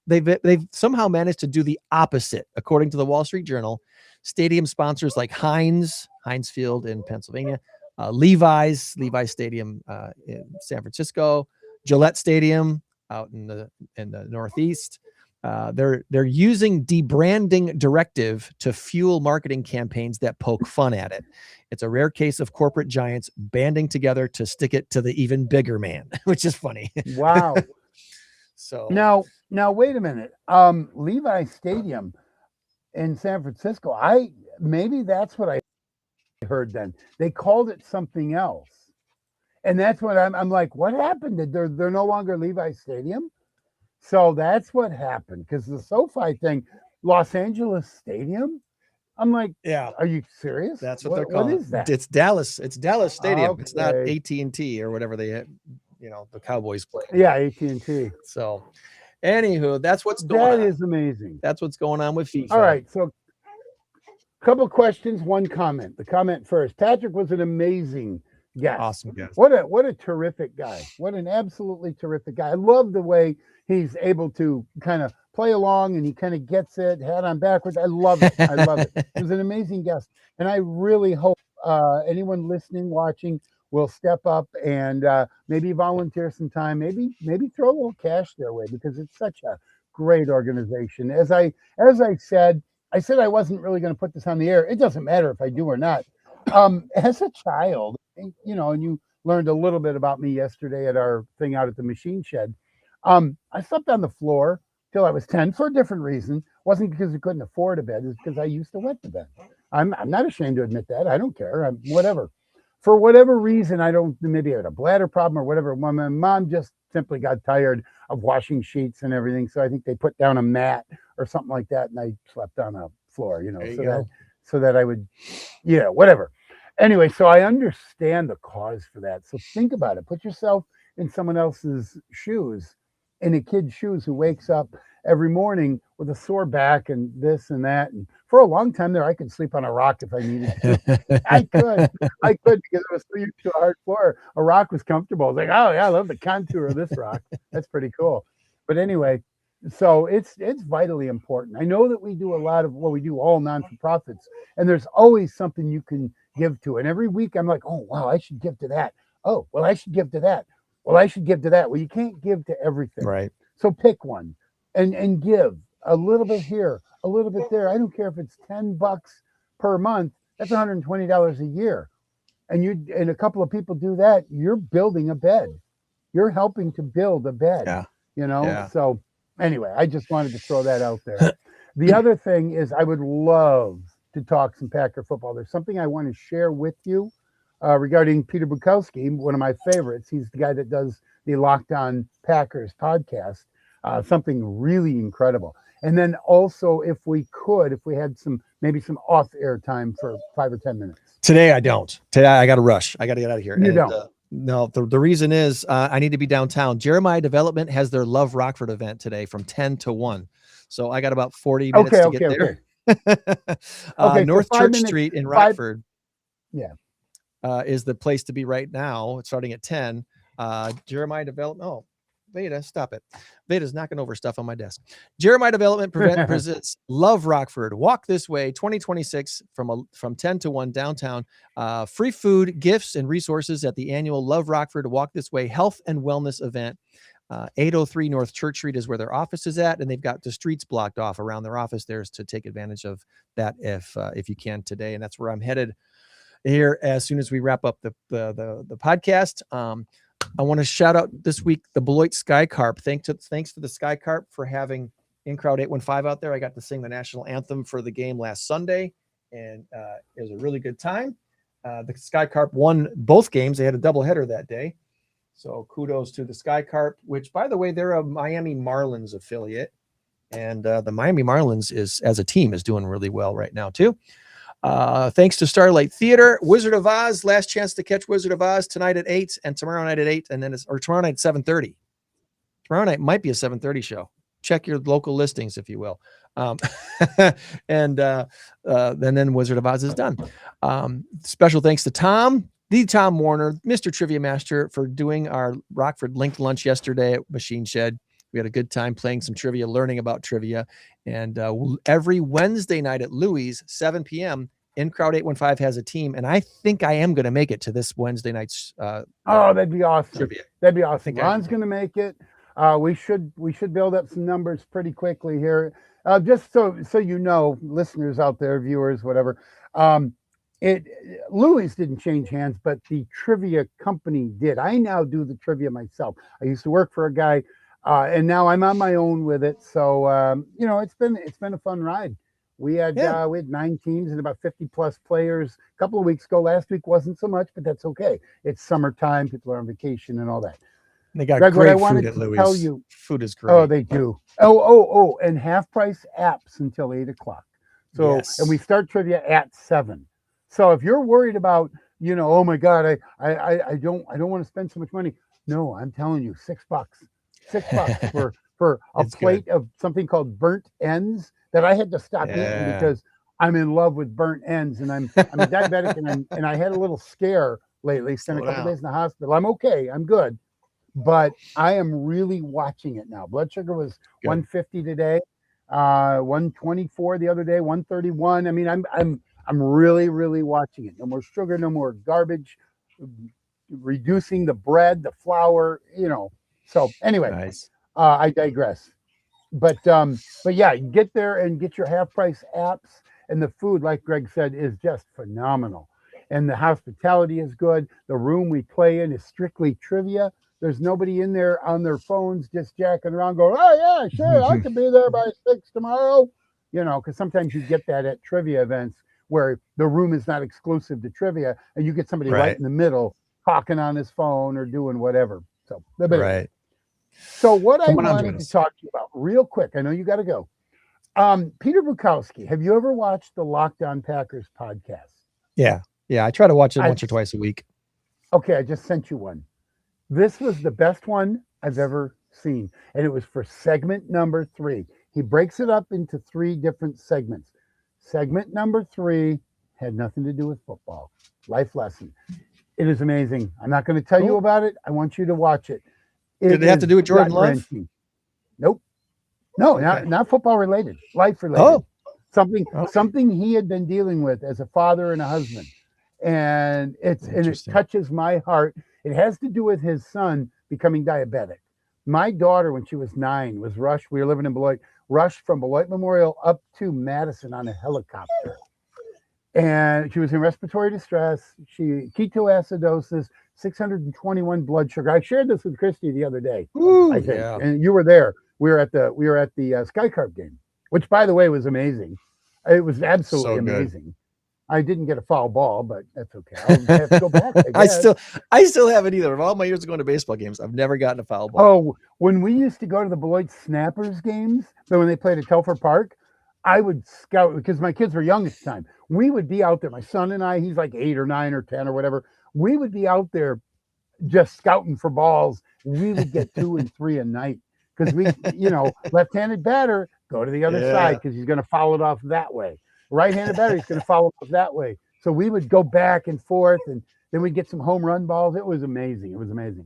they've somehow managed to do the opposite. According to the Wall Street Journal, stadium sponsors like Heinz Field in Pennsylvania, Levi's Stadium in San Francisco, Gillette Stadium out in the Northeast. They're using debranding directive to fuel marketing campaigns that poke fun at it. It's a rare case of corporate giants banding together to stick it to the even bigger man, which is funny. Wow. So Now wait a minute. Levi Stadium in San Francisco. Maybe that's what I heard then. They called it something else. And that's what I'm like, what happened? They're no longer Levi Stadium? So that's what happened, because the SoFi thing, Los Angeles Stadium. I'm like, yeah, are you serious? that's what they're calling What is that? It's Dallas Stadium. It's not Okay. AT&T or whatever the Cowboys play. Yeah, AT&T. So anywho, that's what's going That on. is amazing. That's what's going on with FIFA. All right, so couple questions, one comment. The comment first. Patrick was an amazing guest. Awesome guest. What a terrific guy. What an absolutely terrific guy. I love the way he's able to kind of play along and he kind of gets it, hat on backwards. I love it. I love it. He was an amazing guest. And I really hope anyone listening, watching will step up and maybe volunteer some time, maybe throw a little cash their way, because it's such a great organization. As I said I wasn't really going to put this on the air. It doesn't matter if I do or not. As a child, and you learned a little bit about me yesterday at our thing out at the machine shed. I slept on the floor till I was 10 for a different reason. It wasn't because I couldn't afford a bed. It was because I used to wet the bed. I'm not ashamed to admit that. I don't care. Whatever. For whatever reason, maybe I had a bladder problem or whatever. My mom just simply got tired of washing sheets and everything. So I think they put down a mat or something like that. And I slept on a floor, so that I would, whatever. Anyway, so I understand the cause for that. So think about it. Put yourself in someone else's shoes, in a kid's shoes who wakes up every morning with a sore back and this and that. And for a long time there, I could sleep on a rock if I needed to. I could because I was so used to a hard floor. A rock was comfortable. I was like, oh yeah, I love the contour of this rock. That's pretty cool. But anyway, so it's vitally important. I know that we do a lot of we do all non-for-profits, and there's always something you can give to. And every week I'm like, oh wow, I should give to that. Oh well, I should give to that. Well, I should give to that. Well, you can't give to everything. Right. So pick one and give a little bit here, a little bit there. I don't care if it's $10 per month. That's $120 a year. And a couple of people do that, you're building a bed. You're helping to build a bed. Yeah. Yeah. So anyway, I just wanted to throw that out there. The other thing is I would love to talk some Packer football. There's something I want to share with you regarding Peter Bukowski, one of my favorites. He's the guy that does the Locked On Packers podcast. Something really incredible. And then also, if we had maybe some off-air time for 5 or 10 minutes. Today I don't. Today I got to rush. I got to get out of here. You don't. No, the reason is I need to be downtown. Jeremiah Development has their Love Rockford event today from 10 to 1. So I got about 40 minutes to get there. North Church Street in Rockford is the place to be right now. It's starting at 10. Jeremiah Development. Oh, Veda, stop it. Veda's knocking over stuff on my desk. Jeremiah Development presents Love Rockford. Walk This Way 2026 from 10 to 1 downtown. Free food, gifts, and resources at the annual Love Rockford Walk This Way health and wellness event. 803 North Church Street is where their office is at, and they've got the streets blocked off around their office there to take advantage of that if you can today. And that's where I'm headed here as soon as we wrap up the podcast. I want to shout out this week the Beloit Sky Carp. Thanks to the Sky Carp for having In Crowd 815 out there. I got to sing the national anthem for the game last Sunday, and it was a really good time. The Sky Carp won both games. They had a doubleheader that day. So kudos to the Sky Carp, which, by the way, they're a Miami Marlins affiliate. And the Miami Marlins as a team is doing really well right now, too. Thanks to Starlight Theater, Wizard of Oz, last chance to catch Wizard of Oz tonight at 8 and tomorrow night at 8, and then tomorrow night at 7:30. Tomorrow night might be a 7:30 show. Check your local listings, if you will. And then Wizard of Oz is done. Special thanks to Tom Warner, Mr. Trivia Master, for doing our Rockford linked lunch yesterday at Machine Shed. We had a good time playing some trivia, learning about trivia. And every Wednesday night at Louie's, 7 p.m., In Crowd 815 has a team. And I think I am going to make it to this Wednesday night's that'd be awesome. Trivia. That'd be awesome. Ron's going to make it. We should build up some numbers pretty quickly here. Just so you know, listeners out there, viewers, whatever. Louie's didn't change hands, but the trivia company did. I now do the trivia myself. I used to work for a guy. And now I'm on my own with it. So, it's been a fun ride. We had 9 teams and about 50 plus players a couple of weeks ago. Last week wasn't so much, but that's okay. It's summertime. People are on vacation and all that. They got Greg, great food at Louie's. Tell you, food is great. Oh, they do. Oh, and half price apps until 8 o'clock. So, yes. And we start trivia at 7. So if you're worried about, oh my God, I don't want to spend so much money. No, I'm telling you, $6. $6 for a plate of something called burnt ends that I had to stop eating because I'm in love with burnt ends, and I'm a diabetic, and I had a little scare lately. Spent a couple days in the hospital. I'm okay. I'm good, but I am really watching it now. Blood sugar was 150 today, 124 the other day, 131. I mean, I'm really, really watching it. No more sugar, no more garbage. Reducing the bread, the flour, So anyway, nice. I digress. But yeah, get there and get your half price apps, and the food, like Greg said, is just phenomenal. And the hospitality is good. The room we play in is strictly trivia. There's nobody in there on their phones just jacking around going, oh yeah, sure, I can be there by 6 tomorrow. Because sometimes you get that at trivia events where the room is not exclusive to trivia, and you get somebody right in the middle talking on his phone or doing whatever. So right. So what I wanted to talk to you about real quick, I know you got to go. Peter Bukowski, have you ever watched the Locked On Packers podcast? Yeah. I try to watch it once or twice a week. Okay, I just sent you one. This was the best one I've ever seen, and it was for segment number 3. He breaks it up into 3 different segments. Segment number 3 had nothing to do with football. Life lesson. It is amazing. I'm not going to tell you about it. I want you to watch it. Did it have to do with Jordan Love? Nope. No, Okay. not football related, life related. Oh. Something he had been dealing with as a father and a husband. And it touches my heart. It has to do with his son becoming diabetic. My daughter, when she was 9, was rushed. We were living in Beloit, rushed from Beloit Memorial up to Madison on a helicopter. And she was in respiratory distress. She ketoacidosis, 621 blood sugar. I shared this with Christy the other day, I think, and you were there. We were at the Sky Carp game, which, by the way, was amazing. It was absolutely amazing. I didn't get a foul ball, but that's okay. I'll have to go back. I still haven't either. Of all my years of going to baseball games, I've never gotten a foul ball. Oh, when we used to go to the Beloit Snappers games, so when they played at Telford Park, I would scout because my kids were young at the time. We would be out there. My son and I, he's like 8 or 9 or 10 or whatever. We would be out there just scouting for balls. We would get 2 and 3 a night because we, left-handed batter, go to the other side because he's going to foul it off that way. Right-handed batter, he's going to follow up that way. So we would go back and forth, and then we'd get some home run balls. It was amazing.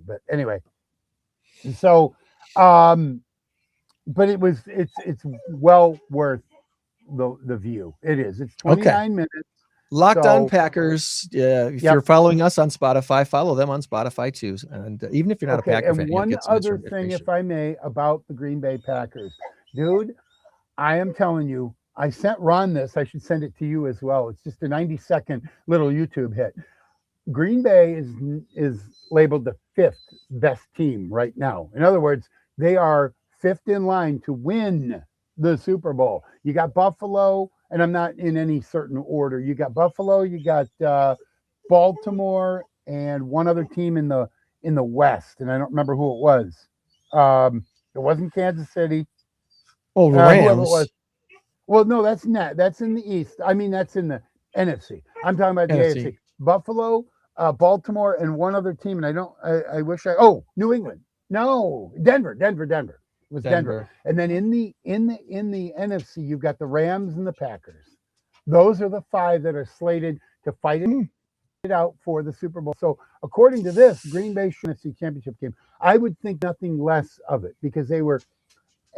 But anyway, so, but it's well worth the view. It is. It's 29 minutes. Locked On Packers. If you're following us on Spotify, follow them on Spotify too. And even if you're not a Packer fan, one other thing, if I may, about the Green Bay Packers, dude, I am telling you. I sent Ron this. I should send it to you as well. It's just a 90-second little YouTube hit. Green Bay is labeled the 5th best team right now. In other words, they are 5th in line to win the Super Bowl. You got Buffalo, and I'm not in any certain order. You got Buffalo, you got Baltimore, and one other team in the West, and I don't remember who it was. It wasn't Kansas City. Oh, Rams. Whoever it was. Well, no, that's not. That's in the East. I mean, that's in the NFC. I'm talking about the AFC. Buffalo, Baltimore, and one other team. And New England. No, Denver. It was Denver. And then in the NFC, you've got the Rams and the Packers. Those are the 5 that are slated to fight it out for the Super Bowl. So according to this, Green Bay NFC Championship game, I would think nothing less of it because they were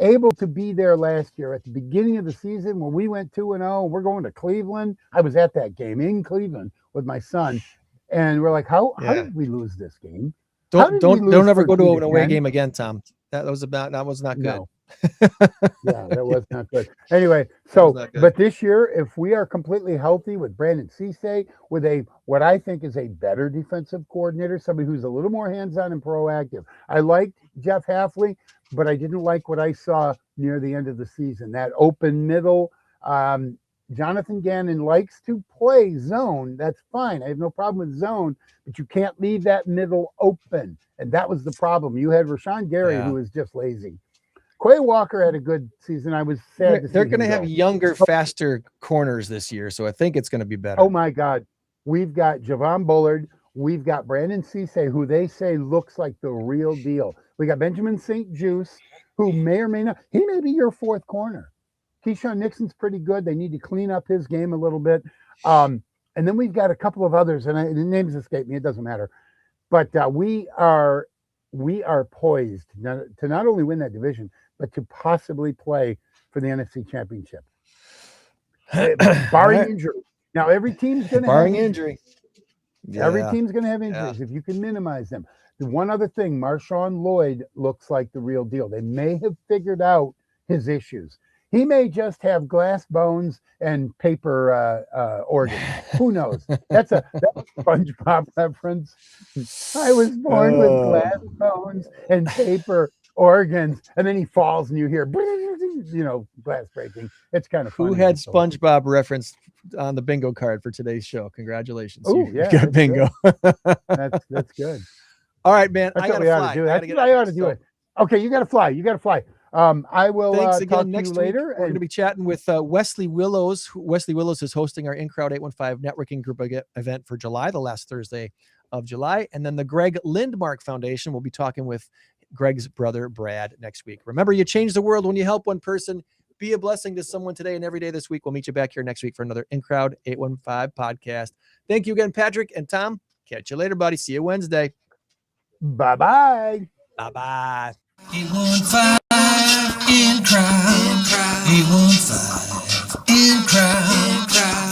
able to be there last year at the beginning of the season when we went 2-0. We're going to Cleveland. I was at that game in Cleveland with my son, and we're like, how did we lose this game? Don't ever go to an away game again, Tom. That was not good. No. That was not good. Anyway, but this year, if we are completely healthy with Brandon Cisse, with what I think is a better defensive coordinator, somebody who's a little more hands-on and proactive. I liked Jeff Hafley, but I didn't like what I saw near the end of the season. That open middle. Jonathan Gannon likes to play zone. That's fine. I have no problem with zone, but you can't leave that middle open. And that was the problem. You had Rashawn Gary, who was just lazy. Quay Walker had a good season. I was sad. They're going to have younger, faster corners this year, so I think it's going to be better. Oh, my God. We've got Javon Bullard. We've got Brandon Cisse, who they say looks like the real deal. We got Benjamin St. Juice, who may or may not. He may be your 4th corner. Keyshawn Nixon's pretty good. They need to clean up his game a little bit. And then we've got a couple of others, and the names escape me. It doesn't matter. But we are poised to not only win that division, but to possibly play for the NFC Championship. Barring injury. Now, every team's going to have injury. Yeah. Every team's going to have injuries if you can minimize them. The one other thing, Marshawn Lloyd looks like the real deal. They may have figured out his issues. He may just have glass bones and paper organs. Who knows? That's a SpongeBob reference. I was born with glass bones and paper organs, and then he falls, and you hear, glass breaking. It's kind of funny. Who had SpongeBob referenced on the bingo card for today's show? Congratulations! Oh, you got bingo. That's good. All right, man. That's what we ought to do. That's what I ought to do it. Okay, you got to fly. I will Thanks talk again. to you later. We're going to be chatting with Wesley Willows. Wesley Willows is hosting our In-Crowd 815 networking group event for July, the last Thursday of July. And then the Greg LINDMARK Foundation will be talking with Greg's brother, Brad, next week. Remember, you change the world when you help one person. Be a blessing to someone today and every day this week. We'll meet you back here next week for another In-Crowd 815 podcast. Thank you again, Patrick and Tom. Catch you later, buddy. See you Wednesday. Bye-bye. Bye-bye. 815 crowd, 815 in crowd,